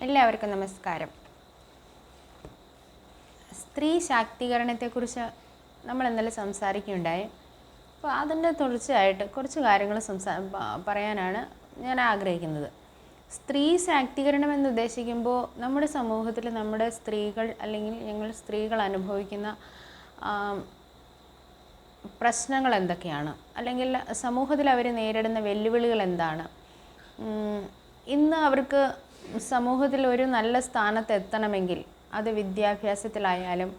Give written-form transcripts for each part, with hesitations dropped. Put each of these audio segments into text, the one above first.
എല്ലാവർക്കും നമസ്കാരം. സ്ത്രീ ശാക്തീകരണത്തെക്കുറിച്ച് നമ്മൾ ഇന്നലെ സംസാരിക്കുകയുണ്ടായി. അപ്പോൾ അതിൻ്റെ തുടർച്ചയായിട്ട് കുറച്ച് കാര്യങ്ങൾ പറയാനാണ് ഞാൻ ആഗ്രഹിക്കുന്നത്. സ്ത്രീ ശാക്തീകരണം എന്ന് ഉദ്ദേശിക്കുമ്പോൾ നമ്മുടെ സമൂഹത്തിൽ നമ്മുടെ സ്ത്രീകൾ അല്ലെങ്കിൽ ഞങ്ങൾ സ്ത്രീകൾ അനുഭവിക്കുന്ന പ്രശ്നങ്ങൾ എന്തൊക്കെയാണ്, അല്ലെങ്കിൽ സമൂഹത്തിൽ അവർ നേരിടുന്ന വെല്ലുവിളികൾ എന്താണ്, ഇന്ന് അവർക്ക് സമൂഹത്തിൽ ഒരു നല്ല സ്ഥാനത്ത് എത്തണമെങ്കിൽ അത് വിദ്യാഭ്യാസത്തിലായാലും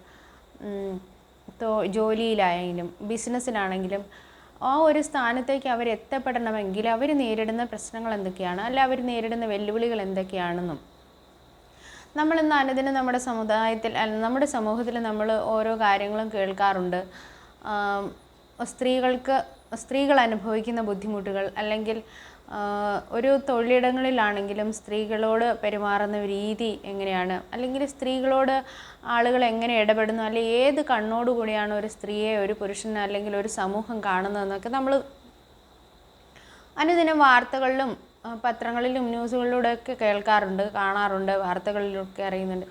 ജോലിയിലായാലും ബിസിനസ്സിലാണെങ്കിലും ആ ഒരു സ്ഥാനത്തേക്ക് അവർ എത്തപ്പെടണമെങ്കിൽ അവർ നേരിടുന്ന പ്രശ്നങ്ങൾ എന്തൊക്കെയാണ്, അല്ല അവർ നേരിടുന്ന വെല്ലുവിളികൾ എന്തൊക്കെയാണെന്നും നമ്മളിന്ന് അനുദിനം നമ്മുടെ സമുദായത്തിൽ നമ്മുടെ സമൂഹത്തിൽ നമ്മൾ ഓരോ കാര്യങ്ങളും കേൾക്കാറുണ്ട്. സ്ത്രീകൾ അനുഭവിക്കുന്ന ബുദ്ധിമുട്ടുകൾ, അല്ലെങ്കിൽ ഒരു തൊഴിലിടങ്ങളിലാണെങ്കിലും സ്ത്രീകളോട് പെരുമാറുന്ന രീതി എങ്ങനെയാണ്, അല്ലെങ്കിൽ സ്ത്രീകളോട് ആളുകൾ എങ്ങനെ ഇടപെടുന്നു, അല്ലെങ്കിൽ ഏത് കണ്ണോടുകൂടിയാണ് ഒരു സ്ത്രീയെ ഒരു പുരുഷനെ അല്ലെങ്കിൽ ഒരു സമൂഹം കാണുന്നതെന്നൊക്കെ നമ്മൾ അനുദിനം വാർത്തകളിലും പത്രങ്ങളിലും ന്യൂസുകളിലൂടെയൊക്കെ കേൾക്കാറുണ്ട്, കാണാറുണ്ട്, വാർത്തകളിലൊക്കെ അറിയുന്നുണ്ട്.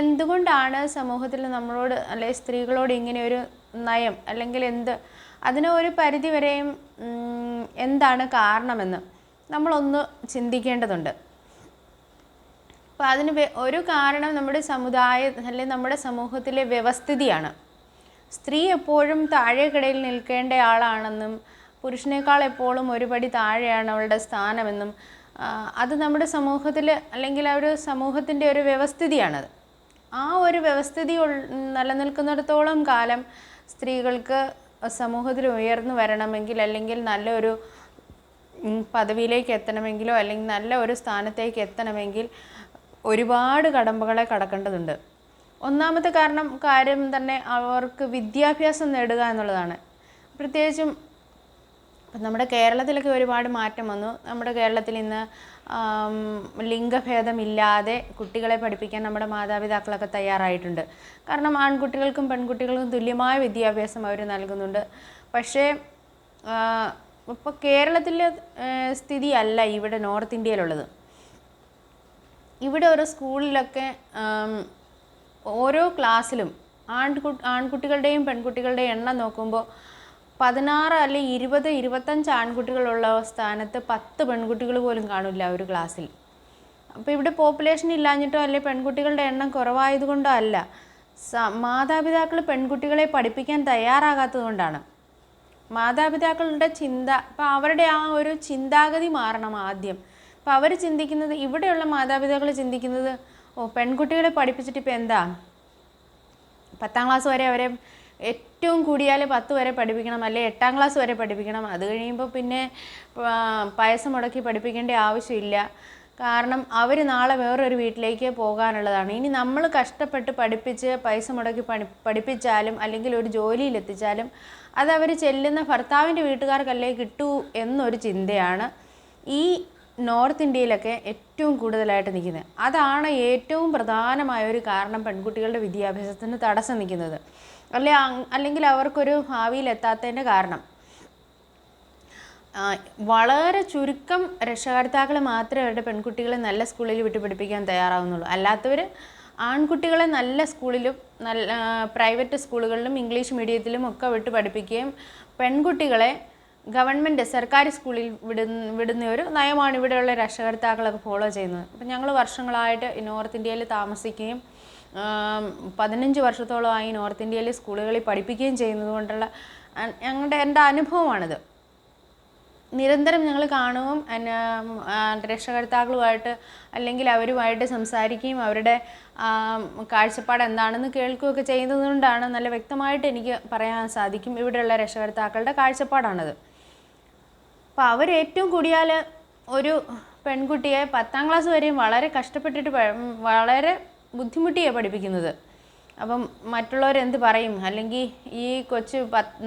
എന്തുകൊണ്ടാണ് സമൂഹത്തിൽ നമ്മളോട് അല്ലെങ്കിൽ സ്ത്രീകളോട് ഇങ്ങനെ ഒരു നയം, അല്ലെങ്കിൽ അതിന് ഒരു പരിധി വരെയും എന്താണ് കാരണമെന്ന് നമ്മളൊന്ന് ചിന്തിക്കേണ്ടതുണ്ട്. അപ്പോൾ അതിന് ഒരു കാരണം നമ്മുടെ അല്ലെങ്കിൽ നമ്മുടെ സമൂഹത്തിലെ വ്യവസ്ഥിതിയാണ്. സ്ത്രീ എപ്പോഴും താഴേക്കിടയിൽ നിൽക്കേണ്ട ആളാണെന്നും പുരുഷനേക്കാൾ എപ്പോഴും ഒരു പടി താഴെയാണ് അവളുടെ സ്ഥാനമെന്നും അത് നമ്മുടെ സമൂഹത്തിൽ അല്ലെങ്കിൽ ആ ഒരു സമൂഹത്തിൻ്റെ ഒരു വ്യവസ്ഥിതിയാണത്. ആ ഒരു വ്യവസ്ഥിതി നിലനിൽക്കുന്നിടത്തോളം കാലം സ്ത്രീകൾക്ക് സമൂഹത്തിൽ ഉയർന്നു വരണമെങ്കിൽ, അല്ലെങ്കിൽ നല്ലൊരു പദവിയിലേക്ക് എത്തണമെങ്കിലോ അല്ലെങ്കിൽ നല്ല ഒരു സ്ഥാനത്തേക്ക് എത്തണമെങ്കിൽ ഒരുപാട് കടമ്പകളെ കടക്കേണ്ടതുണ്ട്. ഒന്നാമത്തെ കാര്യം തന്നെ അവർക്ക് വിദ്യാഭ്യാസം നേടുക എന്നുള്ളതാണ്. പ്രത്യേകിച്ചും നമ്മുടെ കേരളത്തിലൊക്കെ ഒരുപാട് മാറ്റം വന്നു. നമ്മുടെ കേരളത്തിൽ ഇന്ന് ലിംഗഭേദമില്ലാതെ കുട്ടികളെ പഠിപ്പിക്കാൻ നമ്മുടെ മാതാപിതാക്കളൊക്കെ തയ്യാറായിട്ടുണ്ട്. കാരണം ആൺകുട്ടികൾക്കും പെൺകുട്ടികൾക്കും തുല്യമായ വിദ്യാഭ്യാസം അവർ നൽകുന്നുണ്ട്. പക്ഷേ ഇപ്പോൾ കേരളത്തിലെ സ്ഥിതിയല്ല ഇവിടെ നോർത്ത് ഇന്ത്യയിലുള്ളത്. ഇവിടെ ഒരു സ്കൂളിലൊക്കെ ഓരോ ക്ലാസ്സിലും ആൺകുട്ടികളുടെയും പെൺകുട്ടികളുടെയും എണ്ണം നോക്കുമ്പോൾ 16 അല്ലെങ്കിൽ 20, 25 ആൺകുട്ടികളുള്ള സ്ഥാനത്ത് 10 പെൺകുട്ടികൾ പോലും കാണില്ല ഒരു ക്ലാസ്സിൽ. അപ്പോൾ ഇവിടെ പോപ്പുലേഷൻ ഇല്ലാഞ്ഞിട്ടോ അല്ലെങ്കിൽ പെൺകുട്ടികളുടെ എണ്ണം കുറവായതുകൊണ്ടോ അല്ല, മാതാപിതാക്കൾ പെൺകുട്ടികളെ പഠിപ്പിക്കാൻ തയ്യാറാകാത്തത് കൊണ്ടാണ്. മാതാപിതാക്കളുടെ ചിന്ത, അപ്പോൾ അവരുടെ ആ ഒരു ചിന്താഗതി മാറണം ആദ്യം. അപ്പോൾ അവർ ചിന്തിക്കുന്നത്, ഇവിടെയുള്ള മാതാപിതാക്കൾ ചിന്തിക്കുന്നത്, പെൺകുട്ടികളെ പഠിപ്പിച്ചിട്ട് ഇപ്പോൾ എന്താ, 10ാം ക്ലാസ് വരെ അവരെ ഏറ്റവും കൂടിയാൽ 10 വരെ പഠിപ്പിക്കണം, അല്ലെങ്കിൽ 8ാം ക്ലാസ് വരെ പഠിപ്പിക്കണം. അത് കഴിയുമ്പോൾ പിന്നെ പൈസ മുടക്കി പഠിപ്പിക്കേണ്ട ആവശ്യമില്ല. കാരണം അവർ നാളെ വേറൊരു വീട്ടിലേക്ക് പോകാനുള്ളതാണ്. ഇനി നമ്മൾ കഷ്ടപ്പെട്ട് പഠിപ്പിച്ച് പൈസ മുടക്കി പഠിപ്പിച്ചാലും അല്ലെങ്കിൽ ഒരു ജോലിയിലെത്തിച്ചാലും അതവർ ചെല്ലുന്ന ഭർത്താവിൻ്റെ വീട്ടുകാർക്കല്ലേ കിട്ടൂ എന്നൊരു ചിന്തയാണ് ഈ നോർത്ത് ഇന്ത്യയിലൊക്കെ ഏറ്റവും കൂടുതലായിട്ട് നിൽക്കുന്നത്. അതാണ് ഏറ്റവും പ്രധാനമായ ഒരു കാരണം പെൺകുട്ടികളുടെ വിദ്യാഭ്യാസത്തിന് തടസ്സം നിൽക്കുന്നത്, അല്ലെങ്കിൽ അവർക്കൊരു ഭാവിയിലെത്താത്തതിൻ്റെ കാരണം. വളരെ ചുരുക്കം രക്ഷകർത്താക്കൾ മാത്രമേ അവരുടെ പെൺകുട്ടികളെ നല്ല സ്കൂളിൽ വിട്ട് പഠിപ്പിക്കാൻ തയ്യാറാവുന്നുള്ളൂ. അല്ലാത്തവർ ആൺകുട്ടികളെ നല്ല സ്കൂളിലും പ്രൈവറ്റ് സ്കൂളുകളിലും ഇംഗ്ലീഷ് മീഡിയത്തിലും ഒക്കെ വിട്ട് പഠിപ്പിക്കുകയും പെൺകുട്ടികളെ ഗവൺമെൻറ് സർക്കാർ സ്കൂളിൽ വിടുന്ന ഒരു നയമാണ് ഇവിടെയുള്ള രക്ഷകർത്താക്കളൊക്കെ ഫോളോ ചെയ്യുന്നത്. അപ്പം ഞങ്ങൾ വർഷങ്ങളായിട്ട് നോർത്ത് ഇന്ത്യയിൽ താമസിക്കുകയും 15 വർഷത്തോളമായി നോർത്ത് ഇന്ത്യയിലെ സ്കൂളുകളിൽ പഠിപ്പിക്കുകയും ചെയ്യുന്നത് കൊണ്ടുള്ള എൻ്റെ അനുഭവമാണിത്. നിരന്തരം ഞങ്ങൾ കാണുകയും രക്ഷകർത്താക്കളുമായിട്ട് അല്ലെങ്കിൽ അവരുമായിട്ട് സംസാരിക്കുകയും അവരുടെ കാഴ്ചപ്പാട് എന്താണെന്ന് കേൾക്കുകയൊക്കെ ചെയ്യുന്നത് കൊണ്ടാണ് നല്ല വ്യക്തമായിട്ട് എനിക്ക് പറയാൻ സാധിക്കും ഇവിടെയുള്ള രക്ഷകർത്താക്കളുടെ കാഴ്ചപ്പാടാണത്. അപ്പോൾ അവർ ഏറ്റവും കൂടിയാൽ ഒരു പെൺകുട്ടിയെ 10ാം ക്ലാസ് വരെയും വളരെ കഷ്ടപ്പെട്ടിട്ട് വളരെ ബുദ്ധിമുട്ടിയാണ് പഠിപ്പിക്കുന്നത്. അപ്പം മറ്റുള്ളവരെന്ത് പറയും, അല്ലെങ്കിൽ ഈ കൊച്ച്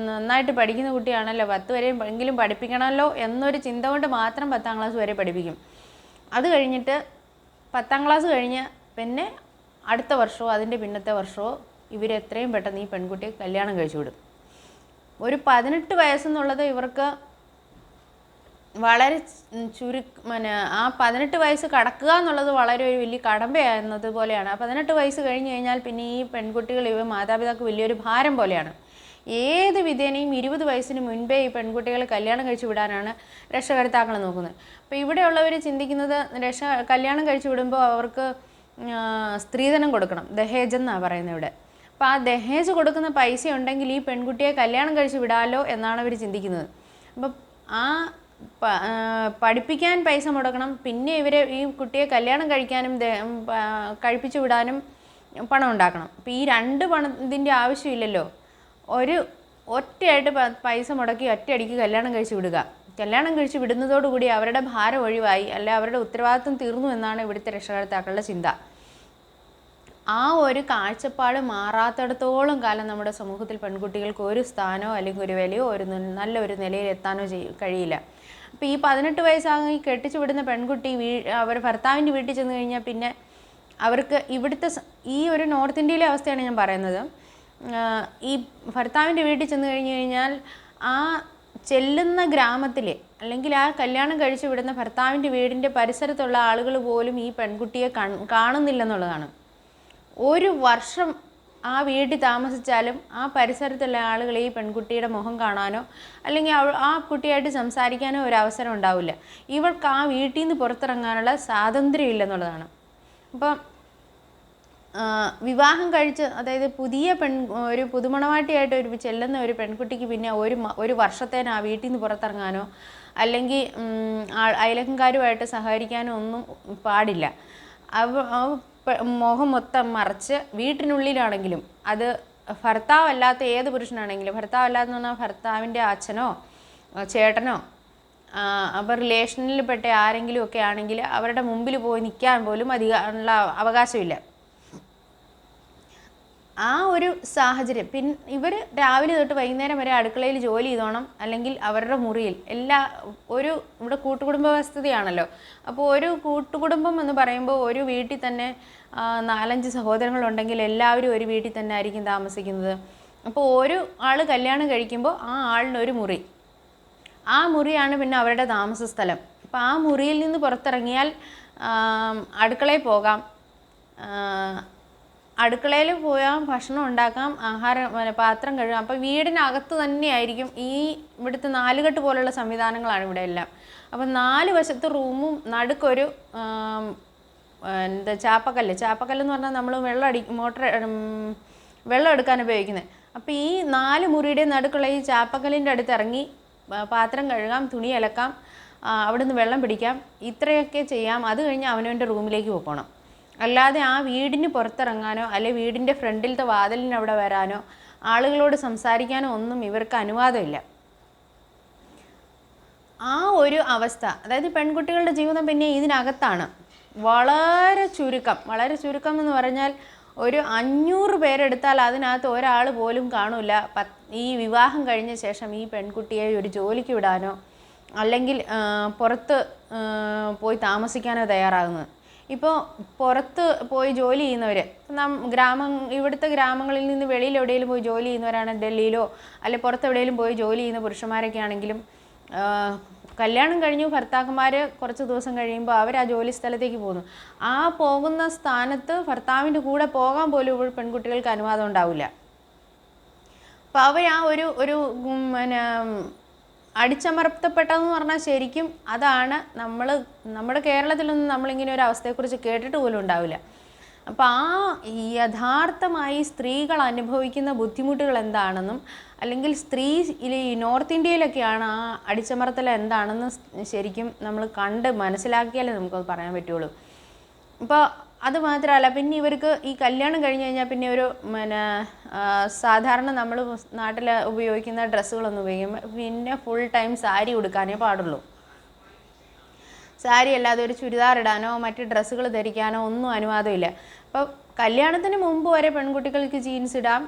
നന്നായിട്ട് പഠിക്കുന്ന കുട്ടിയാണല്ലോ, 10 വരെയും എങ്കിലും പഠിപ്പിക്കണമല്ലോ എന്നൊരു ചിന്ത കൊണ്ട് മാത്രം 10ാം ക്ലാസ് വരെ പഠിപ്പിക്കും. അത് കഴിഞ്ഞിട്ട് 10ാം ക്ലാസ് കഴിഞ്ഞ് പിന്നെ അടുത്ത വർഷമോ അതിൻ്റെ പിന്നത്തെ വർഷമോ ഇവരെത്രയും പെട്ടെന്ന് ഈ പെൺകുട്ടിയെ കല്യാണം കഴിച്ചു വിടും. ഒരു 18 വയസ്സെന്നുള്ളത് ഇവർക്ക് വളരെ പിന്നെ ആ 18 വയസ്സ് കടക്കുക എന്നുള്ളത് വളരെ ഒരു വലിയ കടമ്പയായിരുന്നത് പോലെയാണ്. ആ 18 വയസ്സ് കഴിഞ്ഞ് കഴിഞ്ഞാൽ പിന്നെ ഈ പെൺകുട്ടികൾ മാതാപിതാക്കൾ വലിയൊരു ഭാരം പോലെയാണ്. ഏത് വിധേനയും 20 വയസ്സിന് മുൻപേ ഈ പെൺകുട്ടികളെ കല്യാണം കഴിച്ച് വിടാനാണ് രക്ഷകർത്താക്കൾ നോക്കുന്നത്. അപ്പോൾ ഇവിടെയുള്ളവർ ചിന്തിക്കുന്നത് കല്യാണം കഴിച്ച് വിടുമ്പോൾ അവർക്ക് സ്ത്രീധനം കൊടുക്കണം, ദഹേജ് എന്നാണ് പറയുന്നത് ഇവിടെ. അപ്പോൾ ആ ദഹേജ് കൊടുക്കുന്ന പൈസ ഉണ്ടെങ്കിൽ ഈ പെൺകുട്ടിയെ കല്യാണം കഴിച്ച് വിടാമല്ലോ എന്നാണ് അവർ ചിന്തിക്കുന്നത്. അപ്പം ആ പഠിപ്പിക്കാൻ പൈസ മുടക്കണം, പിന്നെ ഈ കുട്ടിയെ കല്യാണം കഴിക്കാനും കഴിപ്പിച്ചു വിടാനും പണം ഉണ്ടാക്കണം. അപ്പോൾ ഈ രണ്ട് ഇതിൻ്റെ ആവശ്യമില്ലല്ലോ. ഒറ്റയായിട്ട് പൈസ മുടക്കി ഒറ്റയടിക്ക് കല്യാണം കഴിച്ച് വിടുക. കല്യാണം കഴിച്ച് വിടുന്നതോടുകൂടി അവരുടെ ഭാരം ഒഴിവായി, അല്ല അവരുടെ ഉത്തരവാദിത്വം തീർന്നു എന്നാണ് ഇവിടുത്തെ രക്ഷകർത്താക്കളുടെ ചിന്ത. ആ ഒരു കാഴ്ചപ്പാട് മാറാത്തിടത്തോളം കാലം നമ്മുടെ സമൂഹത്തിൽ പെൺകുട്ടികൾക്ക് ഒരു സ്ഥാനമോ അല്ലെങ്കിൽ ഒരു വിലയോ നല്ലൊരു നിലയിൽ എത്താനോ കഴിയില്ല. അപ്പോൾ ഈ 18 വയസ്സാകി കെട്ടിച്ചു വിടുന്ന പെൺകുട്ടി അവർ ഭർത്താവിൻ്റെ വീട്ടിൽ ചെന്ന് കഴിഞ്ഞാൽ പിന്നെ അവർക്ക് ഇവിടുത്തെ ഈ ഒരു നോർത്ത് ഇന്ത്യയിലെ അവസ്ഥയാണ് ഞാൻ പറയുന്നത്. ഈ ഭർത്താവിൻ്റെ വീട്ടിൽ ചെന്ന് കഴിഞ്ഞ് കഴിഞ്ഞാൽ ആ ചെല്ലുന്ന ഗ്രാമത്തിൽ അല്ലെങ്കിൽ ആ കല്യാണം കഴിച്ചു വിടുന്ന ഭർത്താവിൻ്റെ വീടിൻ്റെ പരിസരത്തുള്ള ആളുകൾ പോലും ഈ പെൺകുട്ടിയെ കാണുന്നില്ലെന്നുള്ളതാണ്. ഒരു വർഷം ആ വീട്ടിൽ താമസിച്ചാലും ആ പരിസരത്തുള്ള ആളുകൾ ഈ പെൺകുട്ടിയുടെ മുഖം കാണാനോ അല്ലെങ്കിൽ ആ കുട്ടിയായിട്ട് സംസാരിക്കാനോ ഒരു അവസരം ഉണ്ടാവില്ല. ഇവൾക്ക് ആ വീട്ടിൽ നിന്ന് പുറത്തിറങ്ങാനുള്ള സ്വാതന്ത്ര്യം ഇല്ലെന്നുള്ളതാണ്. അപ്പം വിവാഹം കഴിച്ച്, അതായത് ഒരു പുതുമണവാട്ടിയായിട്ട് ചെല്ലുന്ന ഒരു പെൺകുട്ടിക്ക് പിന്നെ ഒരു വർഷത്തേന് ആ വീട്ടിൽ നിന്ന് പുറത്തിറങ്ങാനോ അല്ലെങ്കിൽ അയലക്കാരുമായിട്ട് സഹകരിക്കാനോ ഒന്നും പാടില്ല. മുഖം മൊത്തം മറച്ച് വീട്ടിനുള്ളിലാണെങ്കിലും, അത് ഭർത്താവല്ലാത്ത ഏത് പുരുഷനാണെങ്കിലും, ഭർത്താവല്ലാതെന്ന് പറഞ്ഞാൽ ഭർത്താവിൻ്റെ അച്ഛനോ ചേട്ടനോ അവർ റിലേഷനിൽപ്പെട്ട ആരെങ്കിലും ഒക്കെ ആണെങ്കിൽ അവരുടെ മുമ്പിൽ പോയി നിൽക്കാൻ പോലും അവകാശമില്ല. ആ ഒരു സാഹചര്യം. ഇവർ രാവിലെ തൊട്ട് വൈകുന്നേരം വരെ അടുക്കളയിൽ ജോലി ചെയ്തോണം, അല്ലെങ്കിൽ അവരുടെ മുറിയിൽ ഇവിടെ കൂട്ടുകുടുംബ വ്യവസ്ഥയാണല്ലോ. അപ്പോൾ ഒരു കൂട്ടുകുടുംബം എന്ന് പറയുമ്പോൾ ഒരു വീട്ടിൽ തന്നെ 4-5 സഹോദരങ്ങളുണ്ടെങ്കിൽ എല്ലാവരും ഒരു വീട്ടിൽ തന്നെ ആയിരിക്കും താമസിക്കുന്നത്. അപ്പോൾ ഒരു ആൾ കല്യാണം കഴിക്കുമ്പോൾ ആ ആളിനൊരു മുറി, ആ മുറിയാണ് പിന്നെ അവരുടെ താമസ സ്ഥലം. അപ്പോൾ ആ മുറിയിൽ നിന്ന് പുറത്തിറങ്ങിയാൽ അടുക്കളയിൽ പോകാം, അടുക്കളയിൽ പോയാൽ ഭക്ഷണം ഉണ്ടാക്കാം, പാത്രം കഴുകാം. അപ്പോൾ വീടിനകത്ത് തന്നെയായിരിക്കും ഇവിടുത്തെ 4 കെട്ട് പോലുള്ള സംവിധാനങ്ങളാണ് ഇവിടെ എല്ലാം. അപ്പം 4 വശത്ത് റൂമും നടുക്കൊരു ചാപ്പക്കല്ലെന്ന് പറഞ്ഞാൽ നമ്മൾ വെള്ളം എടുക്കാൻ ഉപയോഗിക്കുന്നത്. അപ്പോൾ ഈ 4 മുറിയുടെ നടുക്കുള്ള ഈ ചാപ്പക്കല്ലിൻ്റെ അടുത്ത് ഇറങ്ങി പാത്രം കഴുകാം, തുണി അലക്കാം, അവിടുന്ന് വെള്ളം പിടിക്കാം, ഇത്രയൊക്കെ ചെയ്യാം. അത് കഴിഞ്ഞ് അവനവൻ്റെ റൂമിലേക്ക് പോകണം. അല്ലാതെ ആ വീടിന് പുറത്തിറങ്ങാനോ അല്ലെങ്കിൽ വീടിൻ്റെ ഫ്രണ്ടിലത്തെ വാതിലിന് അവിടെ വരാനോ ആളുകളോട് സംസാരിക്കാനോ ഒന്നും ഇവർക്ക് അനുവാദമില്ല. ആ ഒരു അവസ്ഥ, അതായത് പെൺകുട്ടികളുടെ ജീവിതം പിന്നെ ഇതിനകത്താണ്. വളരെ ചുരുക്കം എന്ന് പറഞ്ഞാൽ ഒരു 500 പേരെടുത്താൽ അതിനകത്ത് ഒരാൾ പോലും കാണില്ല ഈ വിവാഹം കഴിഞ്ഞ ശേഷം ഈ പെൺകുട്ടിയെ ഒരു ജോലിക്ക് വിടാനോ അല്ലെങ്കിൽ പുറത്ത് പോയി താമസിക്കാനോ തയ്യാറാകുന്നത്. ഇപ്പോൾ പുറത്ത് പോയി ജോലി ചെയ്യുന്നവർ, ഇവിടുത്തെ ഗ്രാമങ്ങളിൽ നിന്ന് വെളിയിൽ എവിടെയെങ്കിലും പോയി ജോലി ചെയ്യുന്നവരാണ്, ഡൽഹിയിലോ അല്ലെങ്കിൽ പുറത്ത് എവിടെയെങ്കിലും പോയി ജോലി ചെയ്യുന്ന പുരുഷന്മാരൊക്കെ ആണെങ്കിലും കല്യാണം കഴിഞ്ഞു ഭർത്താക്കന്മാർ കുറച്ച് ദിവസം കഴിയുമ്പോൾ അവർ ആ ജോലി സ്ഥലത്തേക്ക് പോകുന്നു. ആ പോകുന്ന സ്ഥാനത്ത് ഭർത്താവിൻ്റെ കൂടെ പോകാൻ പോലും പെൺകുട്ടികൾക്ക് അനുവാദം ഉണ്ടാവില്ല. അപ്പോൾ അവർ ആ ഒരു അടിച്ചമർത്തപ്പെട്ടതെന്ന് പറഞ്ഞാൽ ശരിക്കും അതാണ്. നമ്മുടെ കേരളത്തിലൊന്നും നമ്മളിങ്ങനെ ഒരു അവസ്ഥയെക്കുറിച്ച് കേട്ടിട്ട് പോലും ഉണ്ടാവില്ല. അപ്പോൾ യഥാർത്ഥമായി സ്ത്രീകൾ അനുഭവിക്കുന്ന ബുദ്ധിമുട്ടുകൾ എന്താണെന്നും അല്ലെങ്കിൽ നോർത്ത് ഇന്ത്യയിലൊക്കെയാണ് ആ അടിച്ചമർത്തൽ എന്താണെന്ന് ശരിക്കും നമ്മൾ കണ്ട് മനസ്സിലാക്കിയാലേ നമുക്കത് പറയാൻ പറ്റുള്ളൂ. അപ്പോൾ അത് മാത്രമല്ല, പിന്നെ ഇവർക്ക് ഈ കല്യാണം കഴിഞ്ഞ് കഴിഞ്ഞാൽ പിന്നെ സാധാരണ നമ്മൾ നാട്ടിൽ ഉപയോഗിക്കുന്ന ഡ്രസ്സുകളൊന്നും ഉപയോഗിക്കുമ്പോൾ പിന്നെ ഫുൾ ടൈം സാരി ഉടുക്കാനേ പാടുള്ളൂ. സാരി അല്ലാതെ ഒരു ചുരിദാർ ഇടാനോ മറ്റ് ഡ്രസ്സുകൾ ധരിക്കാനോ ഒന്നും അനുവാദമില്ല. അപ്പോൾ കല്യാണത്തിന് മുമ്പ് വരെ പെൺകുട്ടികൾക്ക് ജീൻസ് ഇടാം,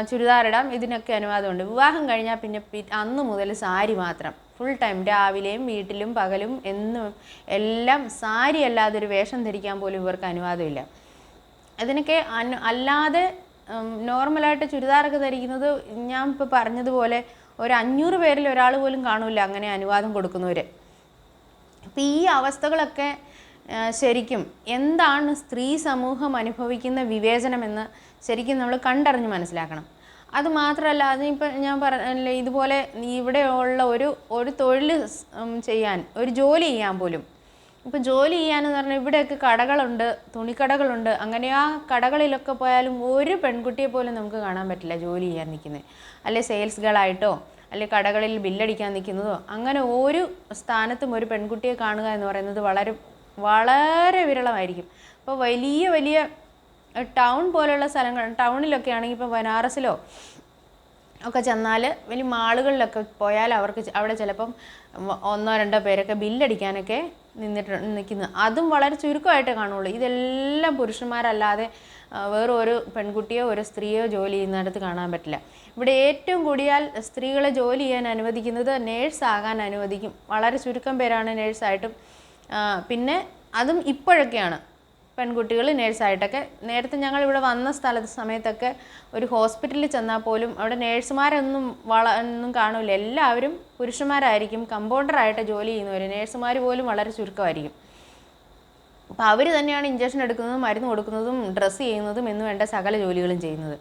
ചുരിദാർ ഇടാം, ഇതിനൊക്കെ അനുവാദമുണ്ട്. വിവാഹം കഴിഞ്ഞാൽ പിന്നെ അന്ന് മുതൽ സാരി മാത്രം, ഫുൾ ടൈം രാവിലെയും വീട്ടിലും പകലും എല്ലാം സാരി അല്ലാതെ ഒരു വേഷം ധരിക്കാൻ പോലും ഇവർക്ക് അനുവാദമില്ല. അതിനൊക്കെ അല്ലാതെ നോർമലായിട്ട് ചുരിദാറൊക്കെ ധരിക്കുന്നത് ഞാൻ ഇപ്പോൾ പറഞ്ഞതുപോലെ ഒരു 500 പേരിൽ ഒരാൾ പോലും കാണില്ല അങ്ങനെ അനുവാദം കൊടുക്കുന്നവർ. അപ്പം ഈ അവസ്ഥകളൊക്കെ ശരിക്കും എന്താണ് സ്ത്രീ സമൂഹം അനുഭവിക്കുന്ന വിവേചനമെന്ന് ശരിക്കും നമ്മൾ കണ്ടറിഞ്ഞ് മനസ്സിലാക്കണം. അതുമാത്രമല്ല, അതിനിപ്പോൾ ഞാൻ പറഞ്ഞ ഇതുപോലെ ഇവിടെ ഉള്ള ഒരു തൊഴിൽ ചെയ്യാൻ, ഒരു ജോലി ചെയ്യാൻ പോലും, ഇപ്പോൾ ജോലി ചെയ്യാനെന്ന് പറഞ്ഞാൽ ഇവിടെയൊക്കെ കടകളുണ്ട്, തുണിക്കടകളുണ്ട്. അങ്ങനെ ആ കടകളിലൊക്കെ പോയാലും ഒരു പെൺകുട്ടിയെ പോലും നമുക്ക് കാണാൻ പറ്റില്ല ജോലി ചെയ്യാൻ നിൽക്കുന്നത്. അല്ലെ സെയിൽസ് ഗേളായിട്ടോ അല്ലെ കടകളിൽ ബില്ലടിക്കാൻ നിൽക്കുന്നതോ, അങ്ങനെ ഒരു സ്ഥാനത്തും ഒരു പെൺകുട്ടിയെ കാണുക എന്ന് പറയുന്നത് വളരെ വളരെ വിരളമായിരിക്കും. അപ്പോൾ വലിയ വലിയ ടൗൺ പോലുള്ള സ്ഥലങ്ങൾ, ടൗണിലൊക്കെ ആണെങ്കിൽ ഇപ്പോൾ ബനാറസിലോ ഒക്കെ ചെന്നാൽ വലിയ മാളുകളിലൊക്കെ പോയാൽ അവർക്ക് അവിടെ ചിലപ്പം 1-2 പേരൊക്കെ ബില്ലടിക്കാനൊക്കെ നിൽക്കുന്നത്. അതും വളരെ ചുരുക്കമായിട്ടേ കാണുള്ളൂ. ഇതെല്ലാം പുരുഷന്മാരല്ലാതെ വേറൊരു പെൺകുട്ടിയോ ഒരു സ്ത്രീയോ ജോലി ചെയ്യുന്നിടത്ത് കാണാൻ പറ്റില്ല. ഇവിടെ ഏറ്റവും കൂടിയാൽ സ്ത്രീകളെ ജോലി ചെയ്യാൻ അനുവദിക്കുന്നത് നേഴ്സാകാൻ അനുവദിക്കും. വളരെ ചുരുക്കം പേരാണ് നേഴ്സായിട്ടും. പിന്നെ അതും ഇപ്പോഴൊക്കെയാണ് പെൺകുട്ടികൾ നേഴ്സായിട്ടൊക്കെ. നേരത്തെ ഞങ്ങൾ ഇവിടെ വന്ന സമയത്തൊക്കെ ഒരു ഹോസ്പിറ്റലിൽ ചെന്നാൽ പോലും അവിടെ നേഴ്സുമാരൊന്നും ഒന്നും കാണില്ല. എല്ലാവരും പുരുഷന്മാരായിരിക്കും. കമ്പൗണ്ടറായിട്ട് ജോലി ചെയ്യുന്നവർ, നേഴ്സുമാർ പോലും വളരെ ചുരുക്കമായിരിക്കും. അപ്പോൾ അവർ തന്നെയാണ് ഇഞ്ചക്ഷൻ എടുക്കുന്നതും മരുന്ന് കൊടുക്കുന്നതും ഡ്രസ്സ് ചെയ്യുന്നതും എന്ന് വേണ്ട സകല ജോലികളും ചെയ്യുന്നത്.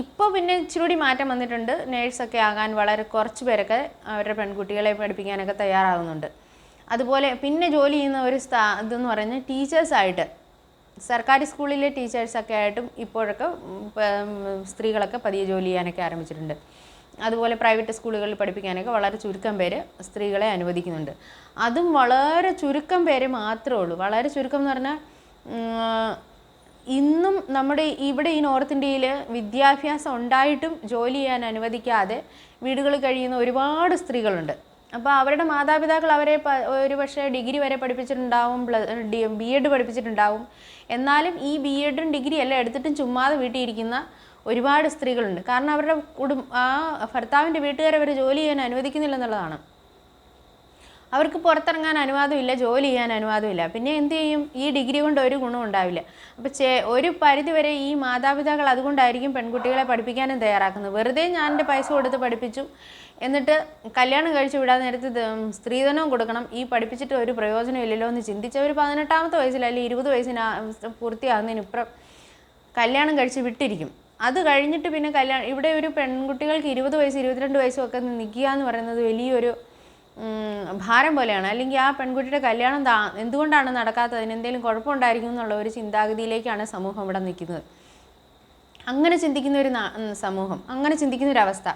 ഇപ്പോൾ പിന്നെ ഇച്ചിരി മാറ്റം വന്നിട്ടുണ്ട്. നേഴ്സൊക്കെ ആകാൻ വളരെ കുറച്ച് പേരൊക്കെ അവരുടെ പെൺകുട്ടികളെ പഠിപ്പിക്കാനൊക്കെ തയ്യാറാകുന്നുണ്ട്. അതുപോലെ പിന്നെ ജോലി ചെയ്യുന്ന ഒരു ഇതെന്ന് പറയുന്നത് ടീച്ചേഴ്സായിട്ട്, സർക്കാർ സ്കൂളിലെ ടീച്ചേഴ്സൊക്കെ ആയിട്ടും ഇപ്പോഴൊക്കെ സ്ത്രീകളൊക്കെ പതിയെ ജോലി ചെയ്യാനൊക്കെ ആരംഭിച്ചിട്ടുണ്ട്. അതുപോലെ പ്രൈവറ്റ് സ്കൂളുകളിൽ പഠിപ്പിക്കാനൊക്കെ വളരെ ചുരുക്കം പേര് സ്ത്രീകളെ അനുവദിക്കുന്നുണ്ട്. അതും വളരെ ചുരുക്കം പേര് മാത്രമേ ഉള്ളൂ. വളരെ ചുരുക്കം എന്ന് പറഞ്ഞാൽ ഇന്നും നമ്മുടെ ഇവിടെ ഈ നോർത്ത് ഇന്ത്യയിൽ വിദ്യാഭ്യാസം ഉണ്ടായിട്ടും ജോലി ചെയ്യാൻ അനുവദിക്കാതെ വീടുകളിൽ കഴിയുന്ന ഒരുപാട് സ്ത്രീകളുണ്ട്. അപ്പോൾ അവരുടെ മാതാപിതാക്കൾ അവരെ ഒരു പക്ഷേ ഡിഗ്രി വരെ പഠിപ്പിച്ചിട്ടുണ്ടാവും, BEd പഠിപ്പിച്ചിട്ടുണ്ടാവും. എന്നാലും ഈ BEdും ഡിഗ്രി എല്ലാം എടുത്തിട്ടും ചുമ്മാതെ വീട്ടിലിരിക്കുന്ന ഒരുപാട് സ്ത്രീകളുണ്ട്. കാരണം അവരുടെ ഭർത്താവിൻ്റെ വീട്ടുകാരെ അവർ ജോലി ചെയ്യാൻ അനുവദിക്കുന്നില്ലെന്നുള്ളതാണ്. അവർക്ക് പുറത്തിറങ്ങാൻ അനുവാദമില്ല, ജോലി ചെയ്യാൻ അനുവാദമില്ല. പിന്നെ എന്ത് ചെയ്യും? ഈ ഡിഗ്രി കൊണ്ട് ഒരു ഗുണം ഉണ്ടാവില്ല. അപ്പോൾ ഒരു പരിധി വരെ ഈ മാതാപിതാക്കൾ അതുകൊണ്ടായിരിക്കും പെൺകുട്ടികളെ പഠിപ്പിക്കാനും തയ്യാറാക്കുന്നത്. വെറുതെ ഞാൻ എൻ്റെ പൈസ കൊടുത്ത് പഠിപ്പിച്ചു, എന്നിട്ട് കല്യാണം കഴിച്ച് വിടാൻ നേരത്ത് സ്ത്രീധനവും കൊടുക്കണം, ഈ പഠിപ്പിച്ചിട്ട് ഒരു പ്രയോജനം ഇല്ലല്ലോ എന്ന് ചിന്തിച്ച് ഒരു 18ാമത്തെ വയസ്സിൽ അല്ലെങ്കിൽ 20 വയസ്സിന് പൂർത്തിയാകുന്നതിനിപ്പുറം കല്യാണം കഴിച്ച് വിട്ടിരിക്കും. അത് കഴിഞ്ഞിട്ട് പിന്നെ ഇവിടെ ഒരു പെൺകുട്ടികൾക്ക് 20 വയസ്സ് 22 വയസ്സും ഒക്കെ നിൽക്കുക എന്ന് പറയുന്നത് വലിയൊരു ഭാരം പോലെയാണ്. അല്ലെങ്കിൽ ആ പെൺകുട്ടിയുടെ കല്യാണം എന്തുകൊണ്ടാണ് നടക്കാത്തത്, അതിനെന്തെങ്കിലും കുഴപ്പമുണ്ടായിരിക്കും എന്നുള്ള ഒരു ചിന്താഗതിയിലേക്കാണ് സമൂഹം ഇവിടെ നിൽക്കുന്നത്. അങ്ങനെ ചിന്തിക്കുന്ന ഒരു സമൂഹം, അങ്ങനെ ചിന്തിക്കുന്ന ഒരവസ്ഥ.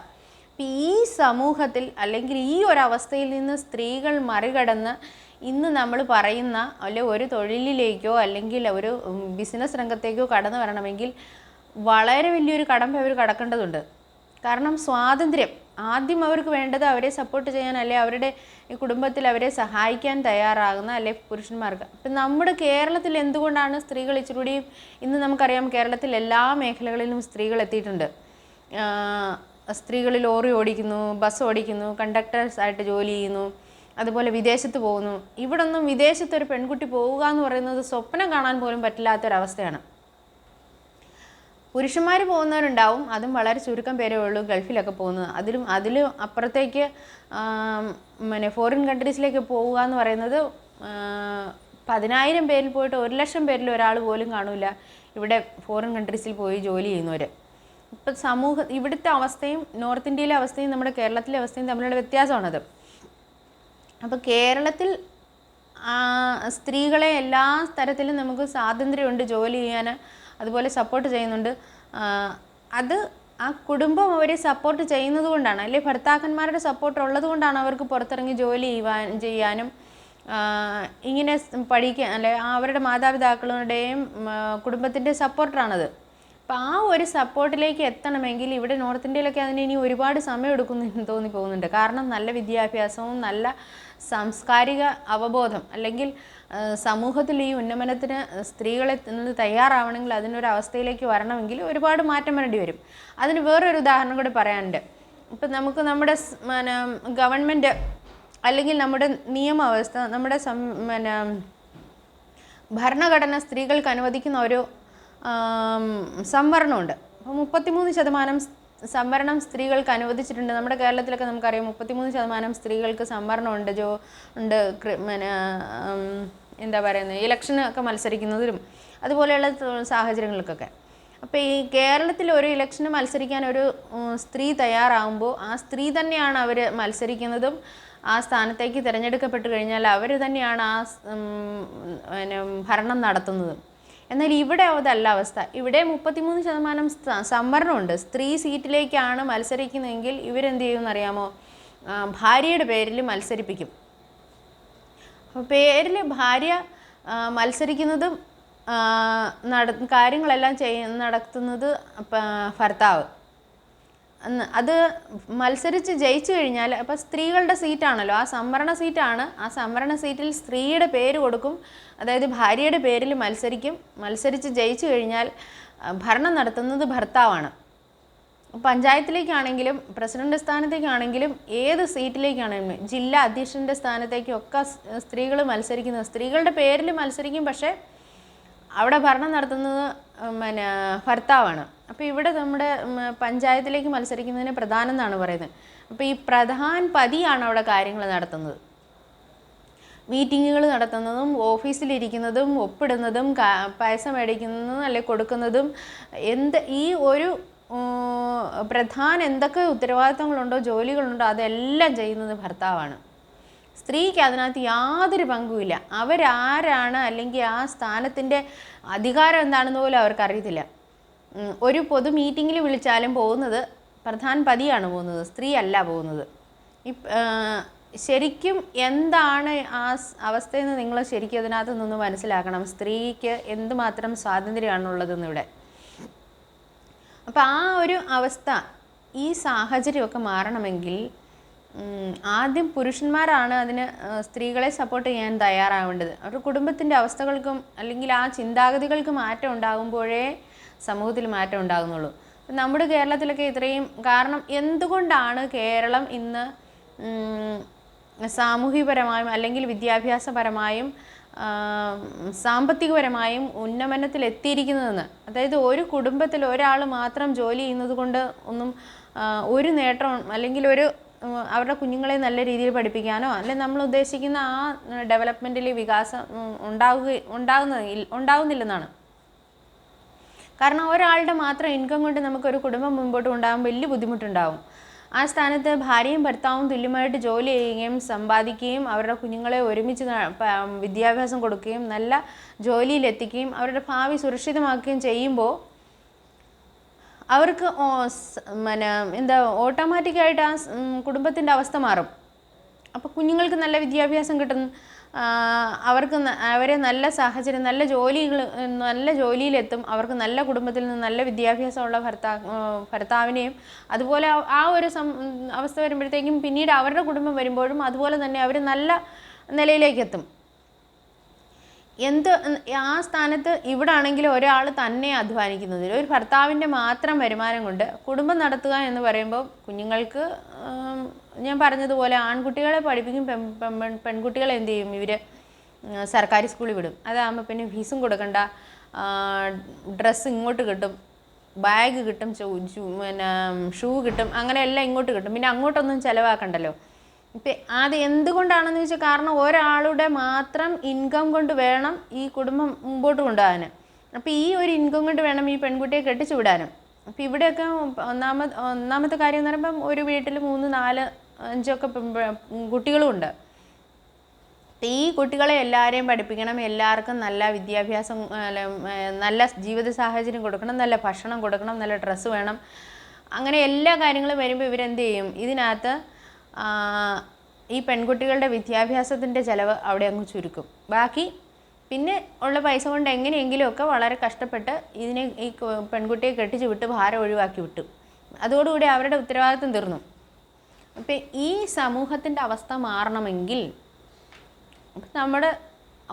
ഈ സമൂഹത്തിൽ അല്ലെങ്കിൽ ഈ ഒരവസ്ഥയിൽ നിന്ന് സ്ത്രീകൾ മറികടന്ന് ഇന്ന് നമ്മൾ പറയുന്ന അല്ലെ ഒരു തൊഴിലിലേക്കോ അല്ലെങ്കിൽ ഒരു ബിസിനസ് രംഗത്തേക്കോ കടന്നു വരണമെങ്കിൽ വളരെ വലിയൊരു കടമ്പ അവർ കടക്കേണ്ടതുണ്ട്. കാരണം സ്വാതന്ത്ര്യം ആദ്യം അവർക്ക് വേണ്ടത് അവരെ സപ്പോർട്ട് ചെയ്യാൻ, അല്ലെ അവരുടെ ഈ കുടുംബത്തിൽ അവരെ സഹായിക്കാൻ തയ്യാറാകുന്ന അല്ലെ പുരുഷന്മാർക്ക്. അപ്പം നമ്മുടെ കേരളത്തിൽ എന്തുകൊണ്ടാണ് സ്ത്രീകൾ ഇച്ചിരൂടിയും, ഇന്ന് നമുക്കറിയാം കേരളത്തിൽ എല്ലാ മേഖലകളിലും സ്ത്രീകൾ എത്തിയിട്ടുണ്ട്. സ്ത്രീകൾ ലോറി ഓടിക്കുന്നു, ബസ് ഓടിക്കുന്നു, കണ്ടക്ടേഴ്സായിട്ട് ജോലി ചെയ്യുന്നു, അതുപോലെ വിദേശത്ത് പോകുന്നു. ഇവിടെ ഒന്നും വിദേശത്തൊരു പെൺകുട്ടി പോവുക എന്ന് പറയുന്നത് സ്വപ്നം കാണാൻ പോലും പറ്റില്ലാത്തൊരവസ്ഥയാണ്. പുരുഷന്മാർ പോകുന്നവരുണ്ടാവും, അതും വളരെ ചുരുക്കം പേരേ ഉള്ളൂ ഗൾഫിലൊക്കെ പോകുന്നത്. അതിലും അപ്പുറത്തേക്ക് ഫോറിൻ കൺട്രീസിലേക്ക് പോവുക എന്ന് പറയുന്നത് 10,000 പേരിൽ പോയിട്ട് 1,00,000 പേരിൽ ഒരാൾ പോലും കാണില്ല ഇവിടെ ഫോറിൻ കൺട്രീസിൽ പോയി ജോലി ചെയ്യുന്നവർ. ഇപ്പം ഇവിടുത്തെ അവസ്ഥയും നോർത്ത് ഇന്ത്യയിലെ അവസ്ഥയും നമ്മുടെ കേരളത്തിലെ അവസ്ഥയും തമ്മിലുള്ള വ്യത്യാസമാണത്. അപ്പോൾ കേരളത്തിൽ സ്ത്രീകളെ എല്ലാ തരത്തിലും നമുക്ക് സ്വാതന്ത്ര്യമുണ്ട് ജോലി ചെയ്യാൻ, അതുപോലെ സപ്പോർട്ട് ചെയ്യുന്നുണ്ട്. അത് ആ കുടുംബം അവരെ സപ്പോർട്ട് ചെയ്യുന്നത് കൊണ്ടാണ്, അല്ലെ ഭർത്താക്കന്മാരുടെ സപ്പോർട്ട് ഉള്ളത് കൊണ്ടാണ് അവർക്ക് പുറത്തിറങ്ങി ജോലി ചെയ്യാനും ഇങ്ങനെ പഠിക്കാൻ, അല്ലെ അവരുടെ മാതാപിതാക്കളുടെയും കുടുംബത്തിൻ്റെ സപ്പോർട്ടാണത്. അപ്പോൾ ആ ഒരു സപ്പോർട്ടിലേക്ക് എത്തണമെങ്കിൽ ഇവിടെ നോർത്ത് ഇന്ത്യയിലൊക്കെ അതിന് ഇനി ഒരുപാട് സമയം എടുക്കുമെന്ന് തോന്നിപ്പോകുന്നുണ്ട്. കാരണം നല്ല വിദ്യാഭ്യാസവും നല്ല സാംസ്കാരിക അവബോധം, അല്ലെങ്കിൽ സമൂഹത്തിൽ ഈ ഉന്നമനത്തിന് സ്ത്രീകളെ തയ്യാറാവണമെങ്കിൽ അതിനൊരവസ്ഥയിലേക്ക് വരണമെങ്കിൽ ഒരുപാട് മാറ്റം വരേണ്ടി വരും. അതിന് വേറൊരു ഉദാഹരണം കൂടി പറയാനുണ്ട്. ഇപ്പം നമുക്ക് നമ്മുടെ ഗവൺമെൻറ് അല്ലെങ്കിൽ നമ്മുടെ നിയമവ്യവസ്ഥ, നമ്മുടെ ഭരണഘടന സ്ത്രീകൾക്ക് അനുവദിക്കുന്ന ഒരു സംവരണമുണ്ട്. അപ്പോൾ 33% സംവരണം സ്ത്രീകൾക്ക് അനുവദിച്ചിട്ടുണ്ട്. നമ്മുടെ കേരളത്തിലൊക്കെ നമുക്കറിയാം 33% സ്ത്രീകൾക്ക് സംവരണമുണ്ട്. ഉണ്ട്. പിന്നെ എന്താ പറയുന്നത്, ഇലക്ഷനൊക്കെ മത്സരിക്കുന്നതിലും അതുപോലെയുള്ള സാഹചര്യങ്ങൾക്കൊക്കെ. അപ്പോൾ ഈ കേരളത്തിൽ ഒരു ഇലക്ഷന് മത്സരിക്കാൻ ഒരു സ്ത്രീ തയ്യാറാകുമ്പോൾ ആ സ്ത്രീ തന്നെയാണ് അവർ മത്സരിക്കുന്നതും ആ സ്ഥാനത്തേക്ക് തിരഞ്ഞെടുക്കപ്പെട്ട് കഴിഞ്ഞാൽ അവർ തന്നെയാണ് ആ പിന്നെ ഭരണം നടത്തുന്നതും. എന്നാൽ ഇവിടെ അതല്ല അവസ്ഥ. ഇവിടെ 33% സംവരണമുണ്ട്. സ്ത്രീ സീറ്റിലേക്കാണ് മത്സരിക്കുന്നതെങ്കിൽ ഇവരെന്ത് ചെയ്യുമെന്നറിയാമോ? ഭാര്യയുടെ പേരിൽ മത്സരിപ്പിക്കും. അപ്പോൾ പേരിൽ ഭാര്യ മത്സരിക്കുന്നതും കാര്യങ്ങളെല്ലാം നടത്തുന്നത് ഭർത്താവ്. അത് മത്സരിച്ച് ജയിച്ചു കഴിഞ്ഞാൽ, അപ്പോൾ സ്ത്രീകളുടെ സീറ്റാണല്ലോ, ആ സംവരണ സീറ്റാണ്. ആ സംവരണ സീറ്റിൽ സ്ത്രീയുടെ പേര് കൊടുക്കും. അതായത് ഭാര്യയുടെ പേരിൽ മത്സരിച്ച് ജയിച്ചു കഴിഞ്ഞാൽ ഭരണം നടത്തുന്നത് ഭർത്താവാണ്. പഞ്ചായത്തിലേക്കാണെങ്കിലും പ്രസിഡന്റ് സ്ഥാനത്തേക്കാണെങ്കിലും ഏത് സീറ്റിലേക്കാണെങ്കിലും ജില്ലാ അധ്യക്ഷൻ്റെ സ്ഥാനത്തേക്കൊക്കെ സ്ത്രീകൾ മത്സരിക്കുന്നത് സ്ത്രീകളുടെ പേരിൽ മത്സരിക്കും. പക്ഷേ അവിടെ ഭരണം നടത്തുന്നത് പിന്നെ ഭർത്താവാണ്. അപ്പോൾ ഇവിടെ നമ്മുടെ പഞ്ചായത്തിലേക്ക് മത്സരിക്കുന്നതിന് പ്രധാനം എന്നാണ് പറയുന്നത്. അപ്പോൾ ഈ പ്രധാൻ പതിയാണ് അവിടെ കാര്യങ്ങൾ നടത്തുന്നത്. മീറ്റിങ്ങുകൾ നടത്തുന്നതും ഓഫീസിലിരിക്കുന്നതും ഒപ്പിടുന്നതും പൈസ മേടിക്കുന്നതും അല്ലെങ്കിൽ കൊടുക്കുന്നതും ഈ ഒരു പ്രധാന എന്തൊക്കെ ഉത്തരവാദിത്തങ്ങളുണ്ടോ, ജോലികളുണ്ടോ, അതെല്ലാം ചെയ്യുന്നത് ഭർത്താവാണ്. സ്ത്രീക്ക് അതിനകത്ത് യാതൊരു പങ്കുമില്ല. അവരാരാണ് അല്ലെങ്കിൽ ആ സ്ഥാനത്തിൻ്റെ അധികാരം എന്താണെന്ന് പോലും അവർക്കറിയത്തില്ല. ഒരു പൊതു മീറ്റിങ്ങിൽ വിളിച്ചാലും പോകുന്നത് പ്രധാൻ പതിയാണ് പോകുന്നത്, സ്ത്രീ അല്ല പോകുന്നത്. ശരിക്കും എന്താണ് ആ അവസ്ഥയെന്ന് നിങ്ങൾ ശരിക്കും അതിനകത്ത് നിന്ന് മനസ്സിലാക്കണം. സ്ത്രീക്ക് എന്തുമാത്രം സ്വാതന്ത്ര്യമാണുള്ളതെന്ന് ഇവിടെ. അപ്പോൾ ആ ഒരു അവസ്ഥ, ഈ സാഹചര്യമൊക്കെ മാറണമെങ്കിൽ ആദ്യം പുരുഷന്മാരാണ് അതിന് സ്ത്രീകളെ സപ്പോർട്ട് ചെയ്യാൻ തയ്യാറാവേണ്ടത്. അവരുടെ കുടുംബത്തിൻ്റെ അവസ്ഥകൾക്കും അല്ലെങ്കിൽ ആ ചിന്താഗതികൾക്ക് മാറ്റം ഉണ്ടാകുമ്പോഴേ സമൂഹത്തിൽ മാറ്റം ഉണ്ടാകുന്നുള്ളൂ. നമ്മുടെ കേരളത്തിലൊക്കെ ഇത്രയും കാരണം എന്തുകൊണ്ടാണ് കേരളം ഇന്ന് സാമൂഹികപരമായും അല്ലെങ്കിൽ വിദ്യാഭ്യാസപരമായും സാമ്പത്തികപരമായും ഉന്നമനത്തിൽ എത്തിയിരിക്കുന്നതെന്ന്? അതായത് ഒരു കുടുംബത്തിൽ ഒരാൾ മാത്രം ജോലി ചെയ്യുന്നത് കൊണ്ട് ഒന്നും ഒരു നേട്ടം അല്ലെങ്കിൽ അവരുടെ കുഞ്ഞുങ്ങളെ നല്ല രീതിയിൽ പഠിപ്പിക്കാനോ അല്ലെങ്കിൽ നമ്മൾ ഉദ്ദേശിക്കുന്ന ആ ഡെവലപ്മെൻറ്റിൽ വികാസം ഉണ്ടാകുന്നില്ലെന്നാണ്. കാരണം ഒരാളുടെ മാത്രം ഇൻകം കൊണ്ട് നമുക്കൊരു കുടുംബം മുൻപോട്ട് കൊണ്ടുപോകാൻ വലിയ ബുദ്ധിമുട്ടുണ്ടാകും. ആ സ്ഥാനത്ത് ഭാര്യയും ഭർത്താവും തുല്യമായിട്ട് ജോലി ചെയ്യുകയും സമ്പാദിക്കുകയും അവരുടെ കുഞ്ഞുങ്ങളെ ഒരുമിച്ച് വിദ്യാഭ്യാസം കൊടുക്കുകയും നല്ല ജോലിയിലെത്തിക്കുകയും അവരുടെ ഭാവി സുരക്ഷിതമാക്കുകയും ചെയ്യുമ്പോൾ അവർക്ക് ഓട്ടോമാറ്റിക്കായിട്ട് ആ കുടുംബത്തിൻ്റെ അവസ്ഥ മാറും. അപ്പോൾ കുഞ്ഞുങ്ങൾക്ക് നല്ല വിദ്യാഭ്യാസം കിട്ടും, അവരെ നല്ല സാഹചര്യം, നല്ല ജോലിയിലെത്തും, അവർക്ക് നല്ല കുടുംബത്തിൽ നിന്ന് നല്ല വിദ്യാഭ്യാസമുള്ള ഭർത്താവിനെയും അതുപോലെ ആ ഒരു അവസ്ഥ വരുമ്പോഴത്തേക്കും പിന്നീട് അവരുടെ കുടുംബം വരുമ്പോഴും അതുപോലെ തന്നെ അവർ നല്ല നിലയിലേക്കെത്തും. ആ സ്ഥാനത്ത് ഇവിടെ ആണെങ്കിൽ ഒരാൾ തന്നെ അധ്വാനിക്കുന്നതിൽ ഒരു ഭർത്താവിൻ്റെ മാത്രം വരുമാനം കൊണ്ട് കുടുംബം നടത്തുക എന്ന് പറയുമ്പോൾ കുഞ്ഞുങ്ങൾക്ക് ഞാൻ പറഞ്ഞതുപോലെ ആൺകുട്ടികളെ പഠിപ്പിക്കും, പെൺകുട്ടികളെ എന്ത് ചെയ്യും, ഇവർ സർക്കാർ സ്കൂളിൽ വിടും. അതാകുമ്പോൾ പിന്നെ ഫീസും കൊടുക്കണ്ട, ഡ്രസ്സ് ഇങ്ങോട്ട് കിട്ടും, ബാഗ് കിട്ടും, പിന്നെ ഷൂ കിട്ടും, അങ്ങനെ എല്ലാം ഇങ്ങോട്ട് കിട്ടും. പിന്നെ അങ്ങോട്ടൊന്നും ചിലവാക്കണ്ടല്ലോ. ഇപ്പം അത് എന്തുകൊണ്ടാണെന്ന് ചോദിച്ചാൽ കാരണം ഒരാളുടെ മാത്രം ഇൻകം കൊണ്ട് വേണം ഈ കുടുംബം മുമ്പോട്ട് കൊണ്ടുപോകാൻ. അപ്പോൾ ഈ ഒരു ഇൻകം കൊണ്ട് വേണം ഈ പെൺകുട്ടിയെ കെട്ടിച്ചു വിടാനും. അപ്പോൾ ഇവിടെയൊക്കെ ഒന്നാമത്തെ കാര്യം എന്ന് പറയുമ്പം ഒരു വീട്ടിൽ 3, 4, 5 കുട്ടികളുമുണ്ട്. ഈ കുട്ടികളെ എല്ലാവരെയും പഠിപ്പിക്കണം, എല്ലാവർക്കും നല്ല വിദ്യാഭ്യാസം, നല്ല ജീവിത സാഹചര്യം കൊടുക്കണം, നല്ല ഭക്ഷണം കൊടുക്കണം, നല്ല ഡ്രസ്സ് വേണം. അങ്ങനെ എല്ലാ കാര്യങ്ങളും വരുമ്പോൾ ഇവരെന്ത് ചെയ്യും, ഇതിനകത്ത് ഈ പെൺകുട്ടികളുടെ വിദ്യാഭ്യാസത്തിൻ്റെ ചിലവ് അവിടെ അങ്ങ് ചുരുക്കും. ബാക്കി പിന്നെ ഉള്ള പൈസ കൊണ്ട് എങ്ങനെയെങ്കിലുമൊക്കെ വളരെ കഷ്ടപ്പെട്ട് ഈ പെൺകുട്ടിയെ കെട്ടിച്ച് വിട്ട് ഭാരം ഒഴിവാക്കി വിട്ടു. അതോടുകൂടി അവരുടെ ഉത്തരവാദിത്വം തീർന്നു. അപ്പം ഈ സമൂഹത്തിൻ്റെ അവസ്ഥ മാറണമെങ്കിൽ നമ്മുടെ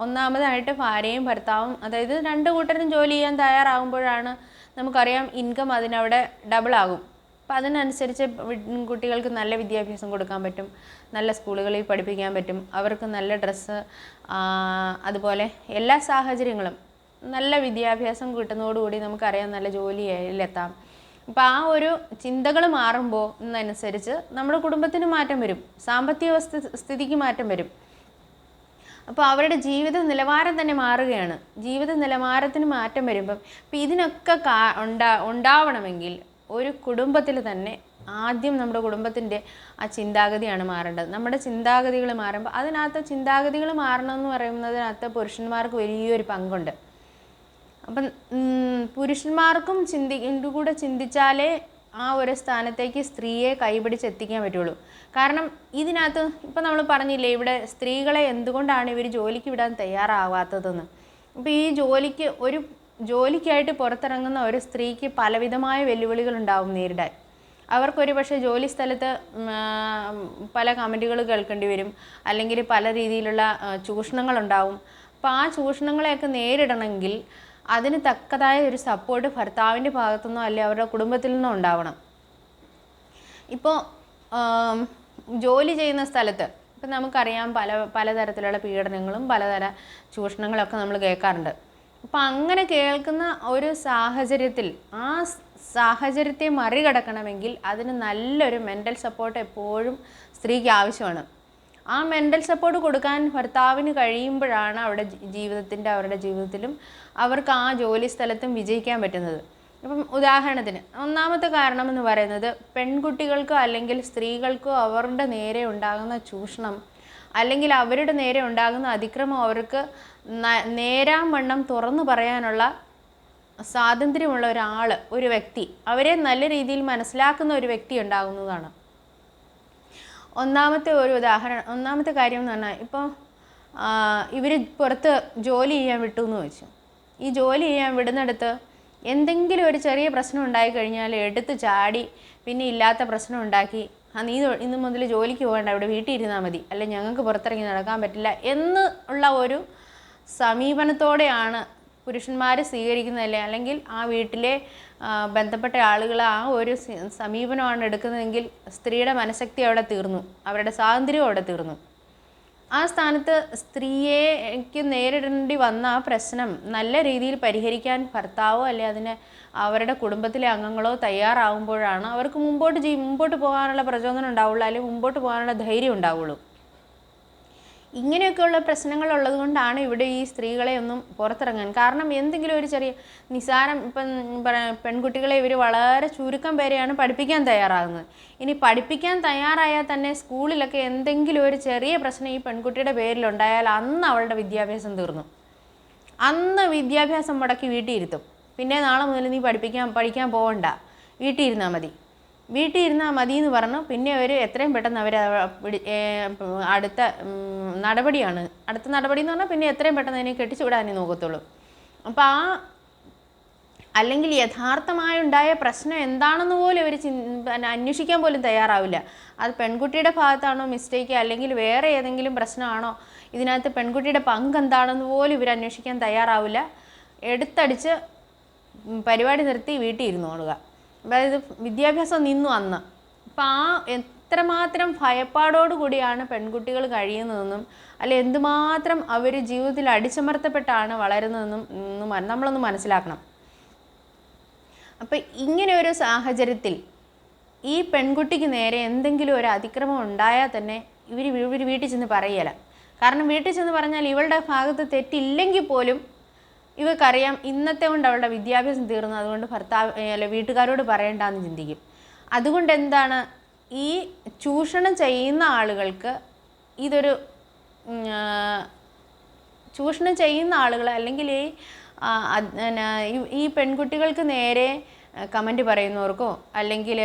ഒന്നാമതായിട്ട് ഭാര്യയും ഭർത്താവും, അതായത് 2 കൂട്ടരും ജോലി ചെയ്യാൻ തയ്യാറാകുമ്പോഴാണ് നമുക്കറിയാം ഇൻകം അതിനവിടെ ഡബിൾ ആകും. അപ്പോൾ അതിനനുസരിച്ച് കുട്ടികൾക്ക് നല്ല വിദ്യാഭ്യാസം കൊടുക്കാൻ പറ്റും, നല്ല സ്കൂളുകളിൽ പഠിപ്പിക്കാൻ പറ്റും, അവർക്ക് നല്ല ഡ്രസ്സ്, അതുപോലെ എല്ലാ സാഹചര്യങ്ങളും നല്ല വിദ്യാഭ്യാസം കിട്ടുന്നതോടുകൂടി നമുക്കറിയാം നല്ല ജോലിയിലെത്താം. അപ്പോൾ ആ ഒരു ചിന്തകൾ മാറുമ്പോൾ എന്നനുസരിച്ച് നമ്മുടെ കുടുംബത്തിന് മാറ്റം വരും, സാമ്പത്തിക സ്ഥിതിക്ക് മാറ്റം വരും. അപ്പോൾ അവരുടെ ജീവിത നിലവാരം തന്നെ മാറുകയാണ്. ജീവിത നിലവാരത്തിന് മാറ്റം വരുമ്പം ഇപ്പം ഇതിനൊക്കെ ഉണ്ടാവണമെങ്കിൽ ഒരു കുടുംബത്തിൽ തന്നെ ആദ്യം നമ്മുടെ കുടുംബത്തിൻ്റെ ആ ചിന്താഗതിയാണ് മാറേണ്ടത്. നമ്മുടെ ചിന്താഗതികൾ മാറുമ്പോൾ അതിനകത്ത് ചിന്താഗതികൾ മാറണമെന്ന് പറയുന്നതിനകത്ത് പുരുഷന്മാർക്ക് വലിയൊരു പങ്കുണ്ട്. അപ്പം പുരുഷന്മാർക്കും കൂടെ ചിന്തിച്ചാലേ ആ ഒരു സ്ഥാനത്തേക്ക് സ്ത്രീയെ കൈപിടിച്ചെത്തിക്കാൻ പറ്റുള്ളൂ. കാരണം ഇതിനകത്ത് ഇപ്പം നമ്മൾ പറഞ്ഞില്ലേ, ഇവിടെ സ്ത്രീകളെ എന്തുകൊണ്ടാണ് ഇവർ ജോലിക്ക് വിടാൻ തയ്യാറാവാത്തതെന്ന്. അപ്പോൾ ഈ ജോലിക്കായിട്ട് പുറത്തിറങ്ങുന്ന ഒരു സ്ത്രീക്ക് പലവിധമായ വെല്ലുവിളികളുണ്ടാവും നേരിടാൻ. അവർക്കൊരു പക്ഷേ ജോലി സ്ഥലത്ത് പല കമൻറ്റുകൾ കേൾക്കേണ്ടി വരും, അല്ലെങ്കിൽ പല രീതിയിലുള്ള ചൂഷണങ്ങളുണ്ടാവും. അപ്പോൾ ആ ചൂഷണങ്ങളെയൊക്കെ നേരിടണമെങ്കിൽ അതിന് തക്കതായ ഒരു സപ്പോർട്ട് ഭർത്താവിൻ്റെ ഭാഗത്തുനിന്നോ അല്ലെങ്കിൽ അവരുടെ കുടുംബത്തിൽ നിന്നോ ഉണ്ടാവണം. ഇപ്പോൾ ജോലി ചെയ്യുന്ന സ്ഥലത്ത് ഇപ്പം നമുക്കറിയാം പലതരത്തിലുള്ള പീഡനങ്ങളും പലതര ചൂഷണങ്ങളൊക്കെ നമ്മൾ കേൾക്കാറുണ്ട്. അപ്പം അങ്ങനെ കേൾക്കുന്ന ഒരു സാഹചര്യത്തിൽ ആ സാഹചര്യത്തെ മറികടക്കണമെങ്കിൽ അതിന് നല്ലൊരു മെൻ്റൽ സപ്പോർട്ട് എപ്പോഴും സ്ത്രീക്ക് ആവശ്യമാണ്. ആ മെൻ്റൽ സപ്പോർട്ട് കൊടുക്കാൻ ഭർത്താവിന് കഴിയുമ്പോഴാണ് അവരുടെ ജീവിതത്തിലും അവർക്ക് ആ ജോലി സ്ഥലത്തും വിജയിക്കാൻ പറ്റുന്നത്. ഇപ്പം ഉദാഹരണത്തിന് ഒന്നാമത്തെ കാരണം എന്ന് പറയുന്നത് പെൺകുട്ടികൾക്കോ അല്ലെങ്കിൽ സ്ത്രീകൾക്കോ അവരുടെ നേരെ ഉണ്ടാകുന്ന ചൂഷണം അല്ലെങ്കിൽ അവരുടെ നേരെ ഉണ്ടാകുന്ന അതിക്രമം അവർക്ക് നേരാവണ്ണം തുറന്നു പറയാനുള്ള സ്വാതന്ത്ര്യമുള്ള ഒരു വ്യക്തി, അവരെ നല്ല രീതിയിൽ മനസ്സിലാക്കുന്ന ഒരു വ്യക്തി ഉണ്ടാകുന്നതാണ്. ഒന്നാമത്തെ കാര്യം എന്ന് പറഞ്ഞാൽ ഇപ്പോൾ ഇവർ പുറത്ത് ജോലി ചെയ്യാൻ വിട്ടു എന്ന് വെച്ചു. ഈ ജോലി ചെയ്യാൻ വിടുന്നിടത്ത് എന്തെങ്കിലും ഒരു ചെറിയ പ്രശ്നം ഉണ്ടായിക്കഴിഞ്ഞാൽ എടുത്ത് ചാടി പിന്നെ ഇല്ലാത്ത പ്രശ്നം ഉണ്ടാക്കി നീ ഇന്ന് മുതൽ ജോലിക്ക് പോകേണ്ട, ഇവിടെ വീട്ടിൽ ഇരുന്നാൽ മതി, അല്ലെങ്കിൽ ഞങ്ങൾക്ക് പുറത്തിറങ്ങി നടക്കാൻ പറ്റില്ല എന്നുള്ള ഒരു സമീപനത്തോടെയാണ് പുരുഷന്മാർ സ്വീകരിക്കുന്നതല്ലേ, അല്ലെങ്കിൽ ആ വീട്ടിലെ ബന്ധപ്പെട്ട ആളുകൾ ആ ഒരു സമീപനമാണ് എടുക്കുന്നതെങ്കിൽ സ്ത്രീയുടെ മനഃശക്തി അവിടെ തീർന്നു, അവരുടെ സ്വാതന്ത്ര്യം അവിടെ തീർന്നു. ആ സ്ഥാനത്ത് സ്ത്രീക്ക് നേരിടേണ്ടി വന്ന ആ പ്രശ്നം നല്ല രീതിയിൽ പരിഹരിക്കാൻ ഭർത്താവോ അല്ലെ അവരുടെ കുടുംബത്തിലെ അംഗങ്ങളോ തയ്യാറാവുമ്പോഴാണ് അവർക്ക് മുമ്പോട്ട് പോകാനുള്ള പ്രചോദനം ഉണ്ടാവുള്ളൂ, അല്ലെങ്കിൽ മുമ്പോട്ട് പോകാനുള്ള ധൈര്യം ഉണ്ടാവുള്ളൂ. ഇങ്ങനെയൊക്കെയുള്ള പ്രശ്നങ്ങളുള്ളത് കൊണ്ടാണ് ഇവിടെ ഈ സ്ത്രീകളെ ഒന്നും പുറത്തിറങ്ങാൻ. കാരണം എന്തെങ്കിലും ഒരു ചെറിയ നിസാരം ഇപ്പം പെൺകുട്ടികളെ ഇവർ വളരെ ചുരുക്കം പേരെയാണ് പഠിപ്പിക്കാൻ തയ്യാറാകുന്നത്. ഇനി പഠിപ്പിക്കാൻ തയ്യാറായാൽ തന്നെ സ്കൂളിലൊക്കെ എന്തെങ്കിലും ഒരു ചെറിയ പ്രശ്നം ഈ പെൺകുട്ടിയുടെ പേരിലുണ്ടായാൽ അന്ന് അവളുടെ വിദ്യാഭ്യാസം തീർന്നു, അന്ന് വിദ്യാഭ്യാസം മുടക്കി വീട്ടിൽ ഇരുത്തും. പിന്നെ നാളെ മുതൽ നീ പഠിക്കാൻ പോകണ്ട, വീട്ടിൽ ഇരുന്നാൽ മതി എന്ന് പറഞ്ഞു പിന്നെ അവർ എത്രയും പെട്ടെന്ന് അവർ അടുത്ത നടപടി എന്ന് പറഞ്ഞാൽ പിന്നെ എത്രയും പെട്ടെന്ന് അതിനെ കെട്ടിച്ചു വിടാനേ നോക്കത്തുള്ളൂ. അപ്പോൾ അല്ലെങ്കിൽ യഥാർത്ഥമായുണ്ടായ പ്രശ്നം എന്താണെന്ന് പോലും അവർ അന്വേഷിക്കാൻ പോലും തയ്യാറാവില്ല. അത് പെൺകുട്ടിയുടെ ഭാഗത്താണോ മിസ്റ്റേക്ക്, അല്ലെങ്കിൽ വേറെ ഏതെങ്കിലും പ്രശ്നമാണോ, ഇതിനകത്ത് പെൺകുട്ടിയുടെ പങ്ക് എന്താണെന്ന് പോലും ഇവർ അന്വേഷിക്കാൻ തയ്യാറാവില്ല. എടുത്തടിച്ച് പരിപാടി നിർത്തി വീട്ടിൽ ഇരുന്നോളുക. അതായത് വിദ്യാഭ്യാസം നിന്നു അന്ന്. അപ്പം എത്രമാത്രം ഭയപ്പാടോടുകൂടിയാണ് പെൺകുട്ടികൾ കഴിയുന്നതെന്നും അല്ലെ എന്തുമാത്രം അവർ ജീവിതത്തിൽ അടിച്ചമർത്തപ്പെട്ടാണ് വളരുന്നതെന്നും നമ്മളൊന്ന് മനസ്സിലാക്കണം. അപ്പം ഇങ്ങനെ ഒരു സാഹചര്യത്തിൽ ഈ പെൺകുട്ടിക്ക് നേരെ എന്തെങ്കിലും ഒരു അതിക്രമം ഉണ്ടായാൽ തന്നെ ഇവർ വീട്ടിൽ ചെന്ന് പറയല. കാരണം വീട്ടിൽ ചെന്ന് പറഞ്ഞാൽ ഇവളുടെ ഭാഗത്ത് തെറ്റില്ലെങ്കിൽ പോലും ഇവർക്കറിയാം ഇന്നത്തെ കൊണ്ട് അവളുടെ വിദ്യാഭ്യാസം തീർന്നു, അതുകൊണ്ട് വീട്ടുകാരോട് പറയണ്ടെന്ന് ചിന്തിക്കും. അതുകൊണ്ട് എന്താണ്, ഈ ചൂഷണം ചെയ്യുന്ന ആളുകൾക്ക് ചൂഷണം ചെയ്യുന്ന ആളുകൾ അല്ലെങ്കിൽ ഈ പെൺകുട്ടികൾക്ക് നേരെ കമൻറ്റ് പറയുന്നവർക്കോ അല്ലെങ്കിൽ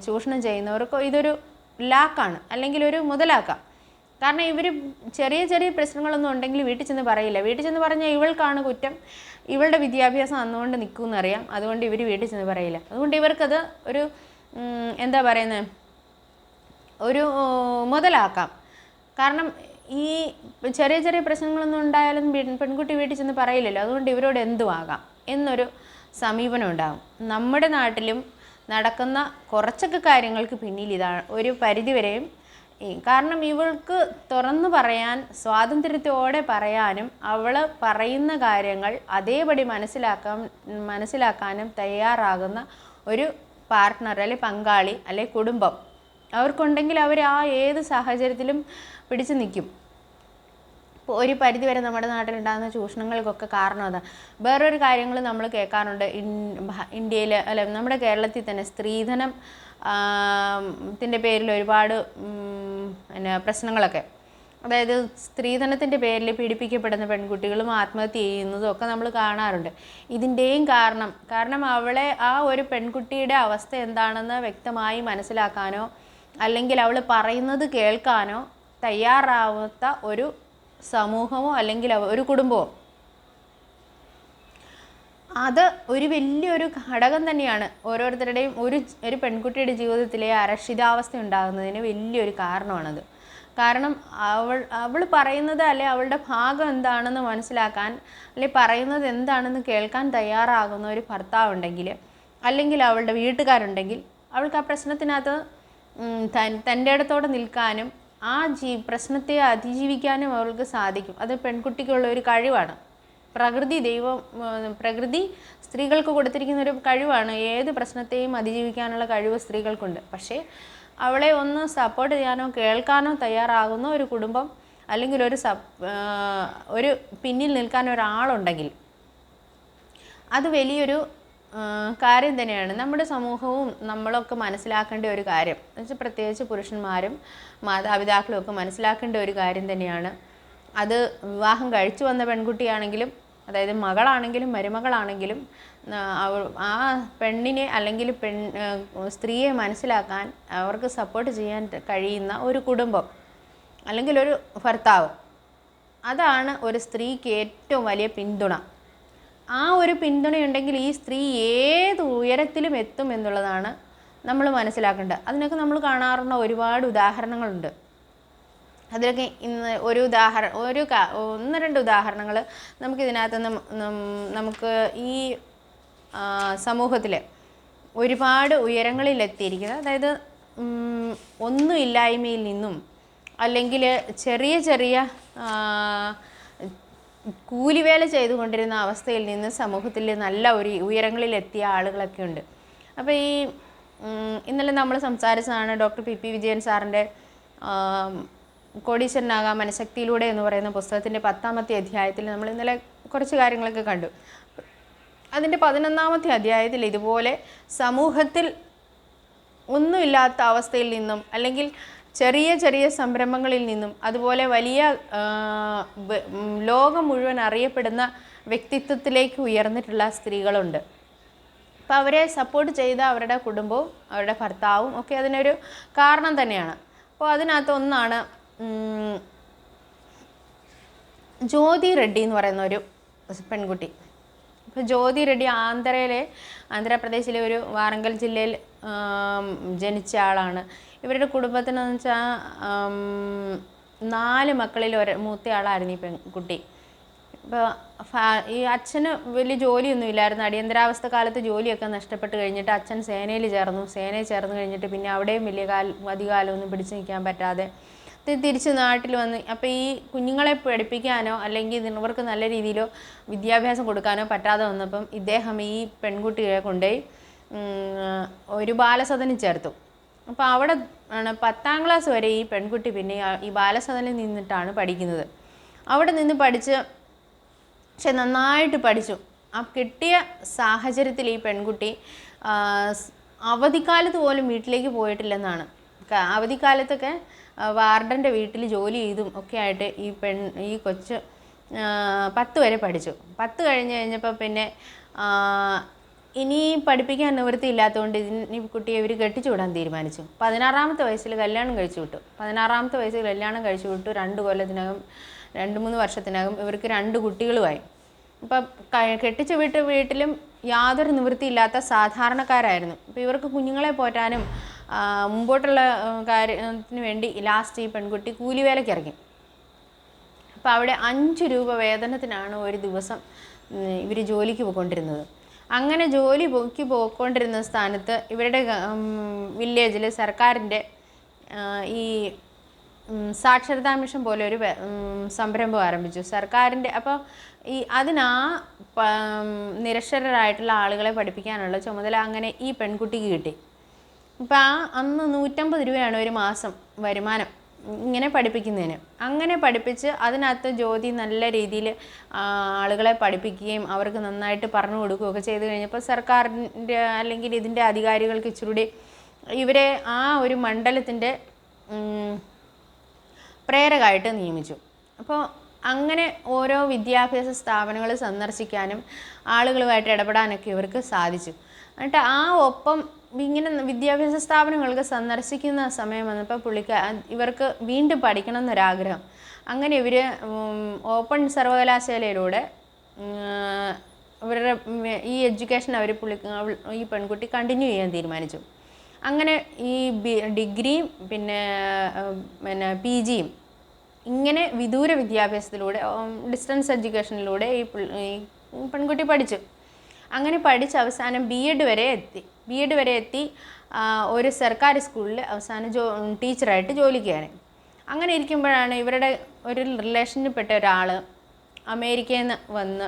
ചൂഷണം ചെയ്യുന്നവർക്കോ ഇതൊരു ലാക്കാണ്, അല്ലെങ്കിൽ ഒരു മുതലാക്കാം. കാരണം ഇവർ ചെറിയ പ്രശ്നങ്ങളൊന്നും ഉണ്ടെങ്കിൽ വീട്ടിൽ ചെന്ന് പറയില്ല. വീട്ടിൽ ചെന്ന് പറഞ്ഞാൽ ഇവൾക്കാണ് കുറ്റം, ഇവളുടെ വിദ്യാഭ്യാസം അന്നുകൊണ്ട് നിൽക്കുമെന്നറിയാം, അതുകൊണ്ട് ഇവർ വീട്ടിൽ ചെന്ന് പറയില്ല. അതുകൊണ്ട് ഇവർക്കത് ഒരു ഒരു മുതലാക്കാം. കാരണം ഈ ചെറിയ പ്രശ്നങ്ങളൊന്നും ഉണ്ടായാലും പെൺകുട്ടി വീട്ടിൽ ചെന്ന് പറയില്ലല്ലോ, അതുകൊണ്ട് ഇവരോട് എന്തുമാകാം എന്നൊരു സമീപനം ഉണ്ടാകും. നമ്മുടെ നാട്ടിലും നടക്കുന്ന കുറച്ചൊക്കെ കാര്യങ്ങൾക്ക് പിന്നിൽ ഇതാണ് ഒരു പരിധിവരെയും. കാരണം ഇവൾക്ക് തുറന്നു പറയാൻ, സ്വാതന്ത്ര്യത്തോടെ പറയാനും അവൾ പറയുന്ന കാര്യങ്ങൾ അതേപടി മനസ്സിലാക്കാനും തയ്യാറാകുന്ന ഒരു പാർട്ട്ണർ അല്ലെങ്കിൽ പങ്കാളി അല്ലെങ്കിൽ കുടുംബം അവർക്കുണ്ടെങ്കിൽ അവർ ആ ഏത് സാഹചര്യത്തിലും പിടിച്ചു നിൽക്കും. ഇപ്പോൾ ഒരു പരിധിവരെ നമ്മുടെ നാട്ടിലുണ്ടാകുന്ന ചൂഷണങ്ങൾക്കൊക്കെ കാരണം അതാണ്. വേറൊരു കാര്യങ്ങൾ നമ്മൾ കേൾക്കാറുണ്ട്, ഇന്ത്യയിൽ അല്ല നമ്മുടെ കേരളത്തിൽ തന്നെ സ്ത്രീധനം ത്തിൻ്റെ പേരിൽ ഒരുപാട് പിന്നെ പ്രശ്നങ്ങളൊക്കെ, അതായത് സ്ത്രീധനത്തിൻ്റെ പേരിൽ പീഡിപ്പിക്കപ്പെടുന്ന പെൺകുട്ടികളും ആത്മഹത്യ ചെയ്യുന്നതും ഒക്കെ നമ്മൾ കാണാറുണ്ട്. ഇതിൻ്റെയും കാരണം അവളെ ആ ഒരു പെൺകുട്ടിയുടെ അവസ്ഥ എന്താണെന്ന് വ്യക്തമായി മനസ്സിലാക്കാനോ അല്ലെങ്കിൽ അവൾ പറയുന്നത് കേൾക്കാനോ തയ്യാറാവാത്ത ഒരു സമൂഹമോ അല്ലെങ്കിൽ ഒരു കുടുംബമോ, അത് ഒരു വലിയൊരു ഘടകം തന്നെയാണ് ഓരോരുത്തരുടെയും ഒരു പെൺകുട്ടിയുടെ ജീവിതത്തിലെ അരക്ഷിതാവസ്ഥ ഉണ്ടാകുന്നതിന് വലിയൊരു കാരണമാണത്. കാരണം അവൾ പറയുന്നത് അല്ലെ അവളുടെ ഭാഗം എന്താണെന്ന് മനസ്സിലാക്കാൻ അല്ലെ പറയുന്നത് എന്താണെന്ന് കേൾക്കാൻ തയ്യാറാകുന്ന ഒരു ഭർത്താവുണ്ടെങ്കിൽ അല്ലെങ്കിൽ അവളുടെ വീട്ടുകാരുണ്ടെങ്കിൽ അവൾക്ക് ആ പ്രശ്നത്തിനകത്ത് തൻ്റെ ഇടത്തോടെ നിൽക്കാനും ആ പ്രശ്നത്തെ അതിജീവിക്കാനും അവൾക്ക് സാധിക്കും. അത് പെൺകുട്ടിക്കുള്ള ഒരു കഴിവാണ്. പ്രകൃതി സ്ത്രീകൾക്ക് കൊടുത്തിരിക്കുന്ന ഒരു കഴിവാണ്. ഏത് പ്രശ്നത്തെയും അതിജീവിക്കാനുള്ള കഴിവ് സ്ത്രീകൾക്കുണ്ട്. പക്ഷേ അവളെ ഒന്ന് സപ്പോർട്ട് ചെയ്യാനോ കേൾക്കാനോ തയ്യാറാകുന്ന ഒരു കുടുംബം അല്ലെങ്കിൽ ഒരു പിന്നിൽ നിൽക്കാൻ ഒരാളുണ്ടെങ്കിൽ അത് വലിയൊരു കാര്യം തന്നെയാണ്. നമ്മുടെ സമൂഹവും നമ്മളൊക്കെ മനസ്സിലാക്കേണ്ട ഒരു കാര്യം എന്ന് വെച്ചാൽ പ്രത്യേകിച്ച് പുരുഷന്മാരും മാതാപിതാക്കളും ഒക്കെ മനസ്സിലാക്കേണ്ട ഒരു കാര്യം തന്നെയാണ്. അത് വിവാഹം കഴിച്ചു വന്ന പെൺകുട്ടിയാണെങ്കിലും അതായത് മകളാണെങ്കിലും മരുമകളാണെങ്കിലും ആ പെണ്ണിനെ അല്ലെങ്കിൽ സ്ത്രീയെ മനസ്സിലാക്കാൻ അവർക്ക് സപ്പോർട്ട് ചെയ്യാൻ കഴിയുന്ന ഒരു കുടുംബം അല്ലെങ്കിൽ ഒരു ഭർത്താവ്, അതാണ് ഒരു സ്ത്രീക്ക് ഏറ്റവും വലിയ പിന്തുണ. ആ ഒരു പിന്തുണയുണ്ടെങ്കിൽ ഈ സ്ത്രീ ഏത് ഉയരത്തിലും എത്തും എന്നുള്ളതാണ് നമ്മൾ മനസ്സിലാക്കേണ്ടത്. അതിനൊക്കെ നമ്മൾ കാണാറുള്ള ഒരുപാട് ഉദാഹരണങ്ങളുണ്ട്. അതിലൊക്കെ ഇന്ന് ഒന്ന് രണ്ട് ഉദാഹരണങ്ങൾ നമുക്കിതിനകത്ത് നമുക്ക് ഈ സമൂഹത്തിൽ ഒരുപാട് ഉയരങ്ങളിലെത്തിയിരിക്കുന്നത്, അതായത് ഒന്നുമില്ലായ്മയിൽ നിന്നും അല്ലെങ്കിൽ ചെറിയ കൂലിവേല ചെയ്തുകൊണ്ടിരുന്ന അവസ്ഥയിൽ നിന്ന് സമൂഹത്തിൽ നല്ല ഒരു ഉയരങ്ങളിലെത്തിയ ആളുകളൊക്കെ ഉണ്ട്. അപ്പോൾ ഈ ഇന്നലെ നമ്മൾ സംസാരിച്ചതാണ് ഡോക്ടർ പി വിജയൻ സാറിൻ്റെ കോടീശ്വരനാകാം മനഃശക്തിയിലൂടെ എന്ന് പറയുന്ന പുസ്തകത്തിൻ്റെ 10ാമത്തെ അധ്യായത്തിൽ നമ്മൾ ഇന്നലെ കുറച്ച് കാര്യങ്ങളൊക്കെ കണ്ടു. അതിൻ്റെ 11ാമത്തെ അധ്യായത്തിൽ ഇതുപോലെ സമൂഹത്തിൽ ഒന്നുമില്ലാത്ത അവസ്ഥയിൽ നിന്നും അല്ലെങ്കിൽ ചെറിയ സംരംഭങ്ങളിൽ നിന്നും അതുപോലെ വലിയ ലോകം മുഴുവൻ അറിയപ്പെടുന്ന വ്യക്തിത്വത്തിലേക്ക് ഉയർന്നിട്ടുള്ള സ്ത്രീകളുണ്ട്. അപ്പോൾ അവരെ സപ്പോർട്ട് ചെയ്ത അവരുടെ കുടുംബവും അവരുടെ ഭർത്താവും ഒക്കെ അതിനൊരു കാരണം തന്നെയാണ്. അപ്പോൾ അതിനകത്ത് ഒന്നാണ് ജ്യോതി റെഡ്ഡി എന്ന് പറയുന്ന ഒരു പെൺകുട്ടി. ഇപ്പോൾ ജ്യോതി റെഡ്ഡി ആന്ധ്രാപ്രദേശിലെ ഒരു വാറങ്കൽ ജില്ലയിൽ ജനിച്ച ആളാണ്. ഇവരുടെ കുടുംബത്തിനെന്ന് വെച്ചാൽ 4 മക്കളിൽ മൂത്തയാളായിരുന്നു ഈ പെൺകുട്ടി. ഇപ്പോൾ ഈ അച്ഛന് വലിയ ജോലിയൊന്നും ഇല്ലായിരുന്നു. അടിയന്തരാവസ്ഥ കാലത്ത് ജോലിയൊക്കെ നഷ്ടപ്പെട്ട് കഴിഞ്ഞിട്ട് അച്ഛൻ സേനയിൽ ചേർന്ന് കഴിഞ്ഞിട്ട് പിന്നെ അവിടെയും അധികകാലമൊന്നും പിടിച്ചു നിൽക്കാൻ പറ്റാതെ തിരിച്ച് നാട്ടിൽ വന്ന് അപ്പോൾ ഈ കുഞ്ഞുങ്ങളെ പഠിപ്പിക്കാനോ അല്ലെങ്കിൽ ഇവർക്ക് നല്ല രീതിയിലോ വിദ്യാഭ്യാസം കൊടുക്കാനോ പറ്റാതെ വന്നപ്പം ഇദ്ദേഹം ഈ പെൺകുട്ടിയെ കൊണ്ടുപോയി ഒരു ബാലസദനിൽ ചേർത്തു. അപ്പോൾ അവിടെ ആണ് 10ാം ക്ലാസ് വരെ ഈ പെൺകുട്ടി പിന്നെ ഈ ബാലസദനിൽ നിന്നിട്ടാണ് പഠിക്കുന്നത്. അവിടെ നിന്ന് പക്ഷെ നന്നായിട്ട് പഠിച്ചു. ആ കിട്ടിയ സാഹചര്യത്തിൽ ഈ പെൺകുട്ടി അവധിക്കാലത്ത് പോലും വീട്ടിലേക്ക് പോയിട്ടില്ലെന്നാണ്. അവധിക്കാലത്തൊക്കെ വാർഡൻ്റെ വീട്ടിൽ ജോലി ചെയ്തും ഒക്കെ ആയിട്ട് ഈ കൊച്ച് 10 വരെ പഠിച്ചു. 10 കഴിഞ്ഞപ്പോൾ പിന്നെ ഇനി പഠിപ്പിക്കാൻ നിവൃത്തിയില്ലാത്തതുകൊണ്ട് ഈ കുട്ടിയെ ഇവർ കെട്ടിച്ചു വിടാൻ തീരുമാനിച്ചു. 16ാമത്തെ വയസ്സിൽ കല്യാണം കഴിച്ചു വിട്ടു. 16ാമത്തെ വയസ്സിൽ കല്യാണം കഴിച്ചു വിട്ടു. 2-3 വർഷത്തിനകം ഇവർക്ക് 2 കുട്ടികളുമായി. ഇപ്പം കെട്ടിച്ചു വിട്ട വീട്ടിലും യാതൊരു നിവൃത്തിയില്ലാത്ത സാധാരണക്കാരായിരുന്നു. അപ്പോൾ ഇവർക്ക് കുഞ്ഞുങ്ങളെ പോറ്റാനും മുമ്പോട്ടുള്ള കാര്യത്തിന് വേണ്ടി ലാസ്റ്റ് ഈ പെൺകുട്ടി കൂലിവേലയ്ക്ക് ഇറങ്ങി. അപ്പോൾ അവിടെ 5 രൂപ വേതനത്തിനാണ് ഒരു ദിവസം ഇവർ ജോലിക്ക് പോയിക്കൊണ്ടിരുന്നത്. അങ്ങനെ ജോലിക്ക് പോയിക്കൊണ്ടിരുന്ന സ്ഥാനത്ത് ഇവരുടെ വില്ലേജിൽ സർക്കാരിൻ്റെ ഈ സാക്ഷരതാ മിഷൻ പോലെ ഒരു സംരംഭം ആരംഭിച്ചു സർക്കാരിൻ്റെ. അപ്പോൾ നിരക്ഷരരായിട്ടുള്ള ആളുകളെ പഠിപ്പിക്കാനുള്ള ചുമതല അങ്ങനെ ഈ പെൺകുട്ടിക്ക് കിട്ടി. അപ്പോൾ അന്ന് 150 രൂപയാണ് ഒരു മാസം വരുമാനം ഇങ്ങനെ പഠിപ്പിക്കുന്നതിന്. അങ്ങനെ പഠിപ്പിച്ച് അതിനകത്ത് ജ്യോതി നല്ല രീതിയിൽ ആളുകളെ പഠിപ്പിക്കുകയും അവർക്ക് നന്നായിട്ട് പറഞ്ഞു കൊടുക്കുകയൊക്കെ ചെയ്തു കഴിഞ്ഞപ്പോൾ സർക്കാരിൻ്റെ അല്ലെങ്കിൽ ഇതിൻ്റെ അധികാരികൾക്ക് ഇച്ചിരൂടെ ഇവരെ ആ ഒരു മണ്ഡലത്തിൻ്റെ പ്രേരകമായിട്ട് നിയമിച്ചു. അപ്പോൾ അങ്ങനെ ഓരോ വിദ്യാഭ്യാസ സ്ഥാപനങ്ങൾ സന്ദർശിക്കാനും ആളുകളുമായിട്ട് ഇടപെടാനൊക്കെ ഇവർക്ക് സാധിച്ചു. എന്നിട്ട് ഒപ്പം ഇങ്ങനെ വിദ്യാഭ്യാസ സ്ഥാപനങ്ങൾക്ക് സന്ദർശിക്കുന്ന സമയം വന്നപ്പോൾ ഇവർക്ക് വീണ്ടും പഠിക്കണം എന്നൊരാഗ്രഹം. അങ്ങനെ ഇവർ ഓപ്പൺ സർവകലാശാലയിലൂടെ ഇവരുടെ ഈ എഡ്യൂക്കേഷൻ ഈ പെൺകുട്ടി കണ്ടിന്യൂ ചെയ്യാൻ തീരുമാനിച്ചു. അങ്ങനെ ഈ ഡിഗ്രിയും പിന്നെ PGയും ഇങ്ങനെ വിദൂര വിദ്യാഭ്യാസത്തിലൂടെ ഡിസ്റ്റൻസ് എഡ്യൂക്കേഷനിലൂടെ ഈ പെൺകുട്ടി പഠിച്ചു. അങ്ങനെ പഠിച്ച് അവസാനം BEd വരെ എത്തി ഒരു സർക്കാർ സ്കൂളിൽ അവസാനം ടീച്ചറായിട്ട് ജോലിക്ക് കയറി. അങ്ങനെ ഇരിക്കുമ്പോഴാണ് ഇവരുടെ ഒരു റിലേഷനിൽപ്പെട്ട ഒരാൾ അമേരിക്കയിൽ നിന്ന് വന്ന്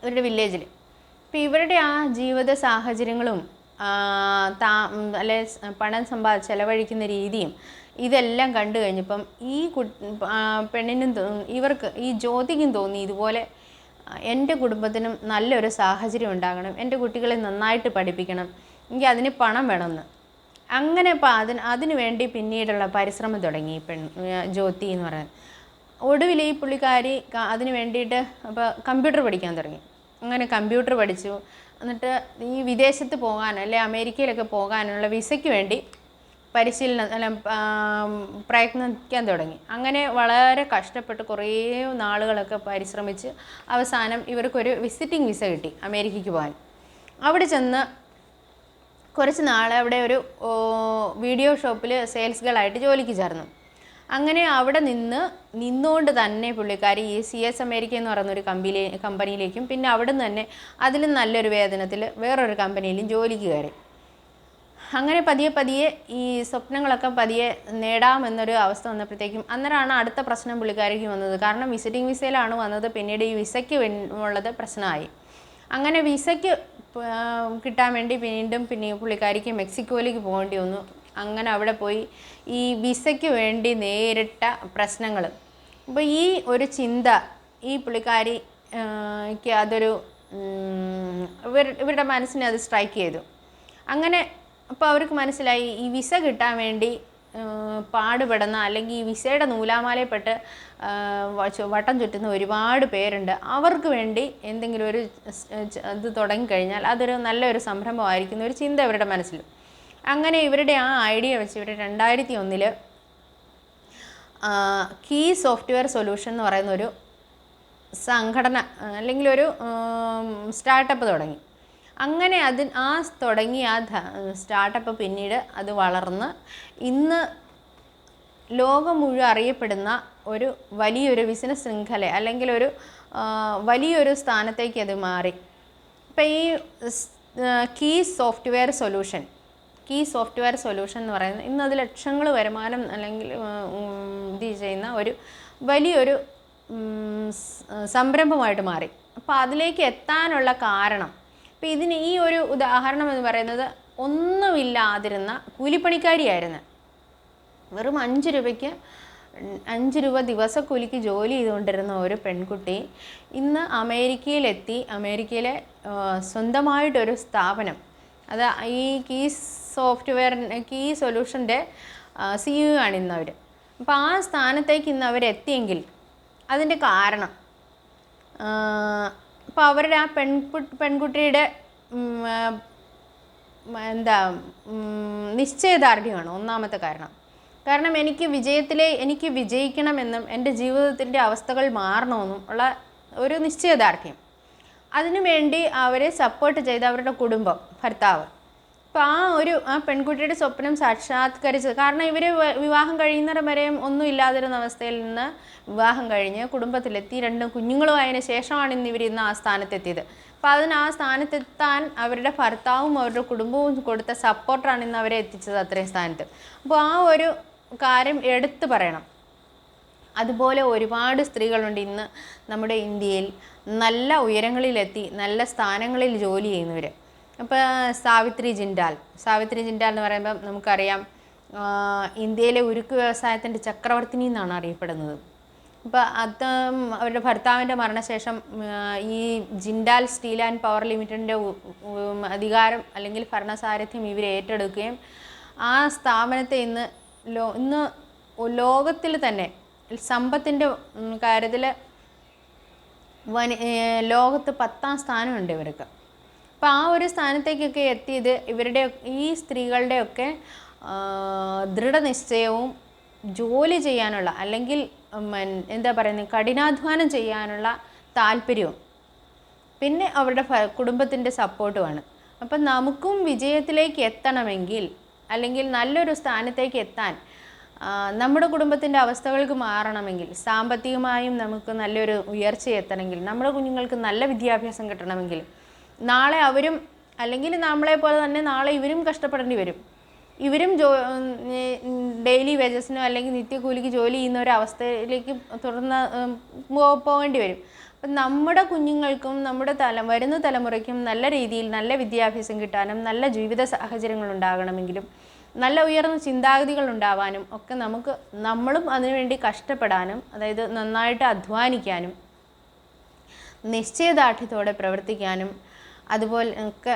ഇവരുടെ വില്ലേജിൽ. അപ്പോൾ ഇവരുടെ ആ ജീവിത സാഹചര്യങ്ങളും അല്ലെ പണം ചെലവഴിക്കുന്ന രീതിയും ഇതെല്ലാം കണ്ടു കഴിഞ്ഞപ്പം ഈ പെണ്ണിനും ഇവർക്ക് ഈ ജ്യോതിക്കും തോന്നി ഇതുപോലെ എൻ്റെ കുടുംബത്തിനും നല്ലൊരു സാഹചര്യം ഉണ്ടാകണം, എൻ്റെ കുട്ടികളെ നന്നായിട്ട് പഠിപ്പിക്കണം, എനിക്ക് അതിന് പണം വേണമെന്ന്. അങ്ങനെ അതിനു വേണ്ടി പിന്നീടുള്ള പരിശ്രമം തുടങ്ങി ജ്യോതി എന്ന് പറയുന്നത്. ഒടുവിൽ ഈ പുള്ളിക്കാരി അതിന് വേണ്ടിയിട്ട് അപ്പോൾ കമ്പ്യൂട്ടർ പഠിക്കാൻ തുടങ്ങി. അങ്ങനെ കമ്പ്യൂട്ടർ പഠിച്ചു. എന്നിട്ട് ഈ വിദേശത്ത് പോകാൻ അല്ലെ അമേരിക്കയിലൊക്കെ പോകാനുള്ള വിസയ്ക്ക് വേണ്ടി പ്രയത്നിക്കാൻ തുടങ്ങി. അങ്ങനെ വളരെ കഷ്ടപ്പെട്ട് കുറേ നാളുകളൊക്കെ പരിശ്രമിച്ച് അവസാനം ഇവർക്കൊരു വിസിറ്റിംഗ് വിസ കിട്ടി അമേരിക്കയ്ക്ക് പോകാൻ. അവിടെ ചെന്ന് കുറച്ച് നാൾ അവിടെ ഒരു വീഡിയോ ഷോപ്പിൽ സെയിൽസ് ഗേളായിട്ട് ജോലിക്ക് ചേർന്നു. അങ്ങനെ അവിടെ നിന്നുകൊണ്ട് തന്നെ പുള്ളിക്കാരി ഈ CS അമേരിക്ക എന്ന് പറയുന്നൊരു കമ്പനിയിലേക്കും പിന്നെ അവിടെ നിന്ന് തന്നെ അതിലും നല്ലൊരു വേതനത്തിൽ വേറൊരു കമ്പനിയിലും ജോലിക്ക് കയറി. അങ്ങനെ പതിയെ ഈ സ്വപ്നങ്ങളൊക്കെ നേടാമെന്നൊരു അവസ്ഥ വന്നപ്പോഴത്തേക്കും അന്നേരമാണ് അടുത്ത പ്രശ്നം പുള്ളിക്കാരിക്ക് വന്നത്. കാരണം വിസിറ്റിംഗ് വിസയിലാണ് വന്നത്, പിന്നീട് ഈ വിസയ്ക്ക് ഉള്ളത് പ്രശ്നമായി. അങ്ങനെ വിസയ്ക്ക് കിട്ടാൻ വേണ്ടി പിന്നെ പുള്ളിക്കാരിക്ക് മെക്സിക്കോയിലേക്ക് പോകേണ്ടി വന്നു. അങ്ങനെ അവിടെ പോയി ഈ വിസയ്ക്ക് വേണ്ടി നേരിട്ട പ്രശ്നങ്ങൾ. അപ്പോൾ ഈ ഒരു ചിന്ത ഈ പുള്ളിക്കാരിക്ക് അതൊരു ഇവരുടെ മനസ്സിനെ അത് സ്ട്രൈക്ക് ചെയ്തു. അങ്ങനെ അപ്പോൾ അവർക്ക് മനസ്സിലായി ഈ വിസ കിട്ടാൻ വേണ്ടി പാടുപെടുന്ന അല്ലെങ്കിൽ ഈ വിസയുടെ നൂലാമാലയിൽപ്പെട്ട് വട്ടം ചുറ്റുന്ന ഒരുപാട് പേരുണ്ട്. അവർക്ക് വേണ്ടി എന്തെങ്കിലും ഒരു ഇത് തുടങ്ങിക്കഴിഞ്ഞാൽ അതൊരു നല്ലൊരു സംരംഭമായിരിക്കുന്ന ഒരു ചിന്ത ഇവരുടെ മനസ്സിൽ. അങ്ങനെ ഇവരുടെ ആ ഐഡിയ വെച്ച് ഇവർ 2001 കീ സോഫ്റ്റ്വെയർ സൊല്യൂഷൻ എന്ന് പറയുന്ന ഒരു സംഘടന അല്ലെങ്കിൽ ഒരു സ്റ്റാർട്ടപ്പ് തുടങ്ങി. അങ്ങനെ തുടങ്ങിയ സ്റ്റാർട്ടപ്പ് പിന്നീട് അത് വളർന്ന് ഇന്ന് ലോകം മുഴുവൻ അറിയപ്പെടുന്ന ഒരു വലിയൊരു ബിസിനസ് ശൃംഖല അല്ലെങ്കിൽ ഒരു വലിയൊരു സ്ഥാനത്തേക്ക് അത് മാറി. ഇപ്പം ഈ കീ സോഫ്റ്റ്വെയർ സൊല്യൂഷൻ എന്ന് പറയുന്നത് ഇന്ന് അത് ലക്ഷങ്ങൾ വരുമാനം അല്ലെങ്കിൽ ഇത് ചെയ്യുന്ന ഒരു വലിയൊരു സംരംഭമായിട്ട് മാറി. അപ്പോൾ അതിലേക്ക് എത്താനുള്ള കാരണം ഇപ്പോൾ ഇതിന് ഈ ഒരു ഉദാഹരണം എന്ന് പറയുന്നത് ഒന്നുമില്ലാതിരുന്ന കൂലിപ്പണിക്കാരിയായിരുന്നു. വെറും 5 രൂപ ദിവസക്കൂലിക്ക് ജോലി ചെയ്തുകൊണ്ടിരുന്ന ഒരു പെൺകുട്ടി ഇന്ന് അമേരിക്കയിലെത്തി അമേരിക്കയിലെ സ്വന്തമായിട്ടൊരു സ്ഥാപനം അത് ഈ കീ സൊല്യൂഷൻ്റെ CEO ആണ് ഇന്നവർ. അപ്പോൾ ആ സ്ഥാനത്തേക്ക് ഇന്ന് അവരെത്തിയെങ്കിൽ അതിൻ്റെ കാരണം അപ്പോൾ അവരുടെ ആ പെൺകുട്ടിയുടെ നിശ്ചയദാർഢ്യമാണ് ഒന്നാമത്തെ കാരണം. കാരണം എനിക്ക് വിജയിക്കണമെന്നും എൻ്റെ ജീവിതത്തിൻ്റെ അവസ്ഥകൾ മാറണമെന്നും ഉള്ള ഒരു നിശ്ചയദാർഢ്യം. അതിനുവേണ്ടി അവരെ സപ്പോർട്ട് ചെയ്ത അവരുടെ കുടുംബം, ഭർത്താവ്. അപ്പോൾ ആ പെൺകുട്ടിയുടെ സ്വപ്നം സാക്ഷാത്കരിച്ചത്. കാരണം ഇവർ വിവാഹം കഴിയുന്നിടം വരെയും ഒന്നും ഇല്ലാതിരുന്ന അവസ്ഥയിൽ നിന്ന് വിവാഹം കഴിഞ്ഞ് കുടുംബത്തിലെത്തി 2 കുഞ്ഞുങ്ങളും ആയതിനു ശേഷമാണ് ഇന്ന് ആ സ്ഥാനത്തെത്തിയത്. അപ്പോൾ ആ സ്ഥാനത്തെത്താൻ അവരുടെ ഭർത്താവും അവരുടെ കുടുംബവും കൊടുത്ത സപ്പോർട്ടാണ് ഇന്ന് അവരെ എത്തിച്ചത് അത്രയും സ്ഥാനത്ത്. അപ്പോൾ ആ ഒരു കാര്യം എടുത്തു പറയണം. അതുപോലെ ഒരുപാട് സ്ത്രീകളുണ്ട് ഇന്ന് നമ്മുടെ ഇന്ത്യയിൽ നല്ല ഉയരങ്ങളിലെത്തി നല്ല സ്ഥാനങ്ങളിൽ ജോലി ചെയ്യുന്നവർ. ഇപ്പോൾ സാവിത്രി ജിൻഡാൽ എന്ന് പറയുമ്പം നമുക്കറിയാം ഇന്ത്യയിലെ ഉരുക്ക് വ്യവസായത്തിൻ്റെ ചക്രവർത്തിനി എന്നാണ് അറിയപ്പെടുന്നത്. അപ്പോൾ അത് അവരുടെ ഭർത്താവിൻ്റെ മരണശേഷം ഈ ജിൻഡാൽ സ്റ്റീൽ ആൻഡ് പവർ ലിമിറ്റഡിൻ്റെ അധികാരം അല്ലെങ്കിൽ ഭരണസാരഥ്യം ഇവർ ഏറ്റെടുക്കുകയും ആ സ്ഥാപനത്തെ ഇന്ന് ലോകത്തിൽ തന്നെ സമ്പത്തിൻ്റെ കാര്യത്തിൽ ലോകത്ത് 10ാം സ്ഥാനമുണ്ട് ഇവർക്ക്. അപ്പോൾ ആ ഒരു സ്ഥാനത്തേക്കൊക്കെ എത്തിയത് ഇവരുടെ ഈ സ്ത്രീകളുടെയൊക്കെ ദൃഢനിശ്ചയവും ജോലി ചെയ്യാനുള്ള അല്ലെങ്കിൽ എന്താ പറയുന്നത് കഠിനാധ്വാനം ചെയ്യാനുള്ള താല്പര്യവും പിന്നെ അവരുടെ കുടുംബത്തിൻ്റെ സപ്പോർട്ടുമാണ്. അപ്പം നമുക്കും വിജയത്തിലേക്ക് എത്തണമെങ്കിൽ അല്ലെങ്കിൽ നല്ലൊരു സ്ഥാനത്തേക്ക് എത്താൻ നമ്മുടെ കുടുംബത്തിൻ്റെ അവസ്ഥകൾക്ക് മാറണമെങ്കിൽ സാമ്പത്തികമായും നമുക്ക് നല്ലൊരു ഉയർച്ച എത്തണമെങ്കിൽ നമ്മുടെ കുഞ്ഞുങ്ങൾക്ക് നല്ല വിദ്യാഭ്യാസം കിട്ടണമെങ്കിൽ നാളെ അവരും അല്ലെങ്കിൽ നമ്മളെ പോലെ തന്നെ നാളെ ഇവരും കഷ്ടപ്പെടേണ്ടി വരും. ഇവരും ഡെയിലി വേജസിനോ അല്ലെങ്കിൽ നിത്യകൂലിക്ക് ജോലി ചെയ്യുന്ന ഒരവസ്ഥയിലേക്ക് തുടർന്ന് പോകേണ്ടി വരും. അപ്പം നമ്മുടെ കുഞ്ഞുങ്ങൾക്കും നമ്മുടെ വരുന്ന തലമുറയ്ക്കും നല്ല രീതിയിൽ നല്ല വിദ്യാഭ്യാസം കിട്ടാനും നല്ല ജീവിത സാഹചര്യങ്ങൾ ഉണ്ടാകണമെങ്കിലും നല്ല ഉയർന്ന ചിന്താഗതികൾ ഉണ്ടാവാനും ഒക്കെ നമ്മളും അതിനുവേണ്ടി കഷ്ടപ്പെടാനും അതായത് നന്നായിട്ട് അധ്വാനിക്കാനും നിശ്ചയദാർഢ്യത്തോടെ പ്രവർത്തിക്കാനും അതുപോലെ ഒക്കെ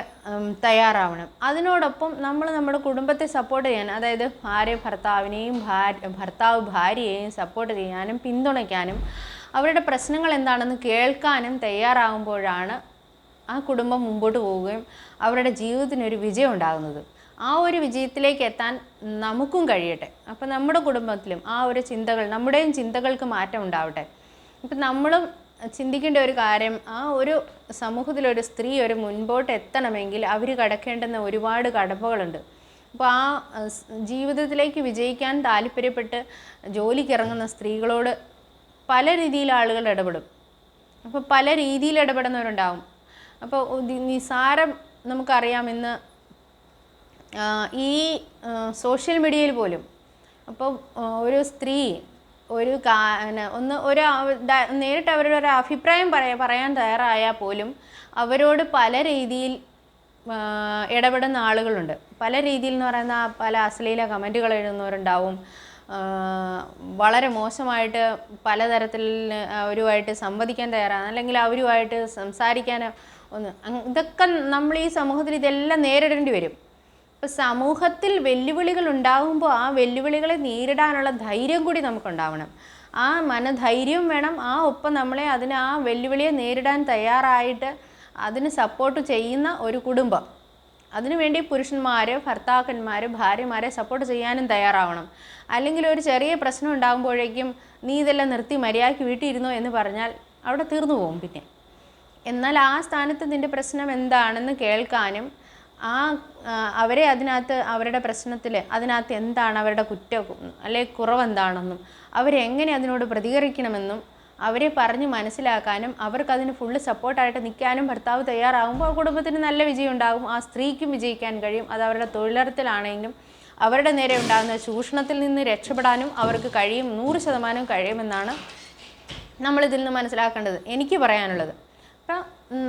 തയ്യാറാവണം. അതിനോടൊപ്പം നമ്മൾ നമ്മുടെ കുടുംബത്തെ സപ്പോർട്ട് ചെയ്യാൻ അതായത് ഭർത്താവ് ഭാര്യയെയും സപ്പോർട്ട് ചെയ്യാനും പിന്തുണയ്ക്കാനും അവരുടെ പ്രശ്നങ്ങൾ എന്താണെന്ന് കേൾക്കാനും തയ്യാറാകുമ്പോഴാണ് ആ കുടുംബം മുമ്പോട്ട് പോവുകയും അവരുടെ ജീവിതത്തിനൊരു വിജയം ഉണ്ടാകുന്നത്. ആ ഒരു വിജയത്തിലേക്ക് എത്താൻ നമുക്കും കഴിയട്ടെ. അപ്പം നമ്മുടെ കുടുംബത്തിലും ആ ഒരു നമ്മുടെയും ചിന്തകൾക്ക് മാറ്റം ഉണ്ടാവട്ടെ. ഇപ്പം നമ്മളും ചിന്തിക്കേണ്ട ഒരു കാര്യം ആ ഒരു സമൂഹത്തിലൊരു സ്ത്രീ ഒരു മുൻപോട്ട് എത്തണമെങ്കിൽ അവർ കടക്കേണ്ടുന്ന ഒരുപാട് കടമ്പകളുണ്ട്. അപ്പോൾ ആ ജീവിതത്തിലേക്ക് വിജയിക്കാൻ താല്പര്യപ്പെട്ട് ജോലിക്കിറങ്ങുന്ന സ്ത്രീകളോട് പല രീതിയിൽ ആളുകൾ ഇടപെടും. അപ്പോൾ പല രീതിയിൽ ഇടപെടുന്നവരുണ്ടാവും. അപ്പോൾ നിസാരം നമുക്കറിയാം ഇന്ന് ഈ സോഷ്യൽ മീഡിയയിൽ പോലും. അപ്പോൾ ഒരു സ്ത്രീ നേരിട്ട് അവരുടെ ഒരു അഭിപ്രായം പറയാൻ തയ്യാറായാൽ പോലും അവരോട് പല രീതിയിൽ ഇടപെടുന്ന ആളുകളുണ്ട്. പല രീതിയിൽ എന്ന് പറയുന്ന പല അശ്ലീല കമൻറ്റുകൾ എഴുതുന്നവരുണ്ടാവും. വളരെ മോശമായിട്ട് പലതരത്തിൽ അവരുമായിട്ട് സംവദിക്കാൻ തയ്യാറാണ് അല്ലെങ്കിൽ അവരുമായിട്ട് സംസാരിക്കാൻ ഇതൊക്കെ നമ്മൾ ഈ സമൂഹത്തിൽ ഇതെല്ലാം നേരിടേണ്ടി വരും. ഇപ്പോൾ സമൂഹത്തിൽ വെല്ലുവിളികൾ ഉണ്ടാകുമ്പോൾ ആ വെല്ലുവിളികളെ നേരിടാനുള്ള ധൈര്യം കൂടി നമുക്കുണ്ടാവണം. ആ മനധൈര്യം വേണം. ഒപ്പം നമ്മളെ ആ വെല്ലുവിളിയെ നേരിടാൻ തയ്യാറായിട്ട് അതിന് സപ്പോർട്ട് ചെയ്യുന്ന ഒരു കുടുംബം. അതിനുവേണ്ടി പുരുഷന്മാർ ഭർത്താക്കന്മാർ ഭാര്യമാരെ സപ്പോർട്ട് ചെയ്യാനും തയ്യാറാവണം. അല്ലെങ്കിൽ ഒരു ചെറിയ പ്രശ്നം ഉണ്ടാകുമ്പോഴേക്കും നീ ഇതെല്ലാം നിർത്തി മര്യാദയ്ക്ക് വീട്ടിൽ ഇരുന്നോ എന്ന് പറഞ്ഞാൽ അവിടെ തീർന്നു പോകും. പിന്നെ എന്നാൽ ആ സ്ഥാനത്ത് നിൻ്റെ പ്രശ്നം എന്താണെന്ന് കേൾക്കാനും അവരെ അവരുടെ പ്രശ്നത്തിൽ അതിനകത്ത് എന്താണ് അവരുടെ കുറ്റം അല്ലെങ്കിൽ കുറവെന്താണെന്നും അവരെങ്ങനെ അതിനോട് പ്രതികരിക്കണമെന്നും അവരെ പറഞ്ഞ് മനസ്സിലാക്കാനും അവർക്കതിന് ഫുള്ള് സപ്പോർട്ടായിട്ട് നിൽക്കാനും ഭർത്താവ് തയ്യാറാകുമ്പോൾ ആ കുടുംബത്തിന് നല്ല വിജയം ഉണ്ടാകും. ആ സ്ത്രീക്കും വിജയിക്കാൻ കഴിയും. അത് അവരുടെ തൊഴിലിടത്തിലാണെങ്കിലും അവരുടെ നേരെ ഉണ്ടാകുന്ന ചൂഷണത്തിൽ നിന്ന് രക്ഷപ്പെടാനും അവർക്ക് കഴിയും. 100% കഴിയുമെന്നാണ് നമ്മളിതിൽ നിന്ന് മനസ്സിലാക്കേണ്ടത്. എനിക്ക് പറയാനുള്ളത് അപ്പം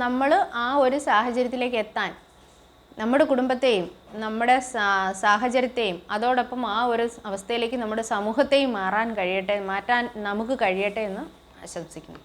നമ്മൾ ആ ഒരു സാഹചര്യത്തിലേക്ക് എത്താൻ നമ്മുടെ കുടുംബത്തെയും നമ്മുടെ സാഹചര്യത്തെയും അതോടൊപ്പം ആ ഒരു അവസ്ഥയിലേക്ക് നമ്മുടെ സമൂഹത്തെയും മാറ്റാൻ നമുക്ക് കഴിയട്ടെ എന്ന് ആശംസിക്കുന്നു.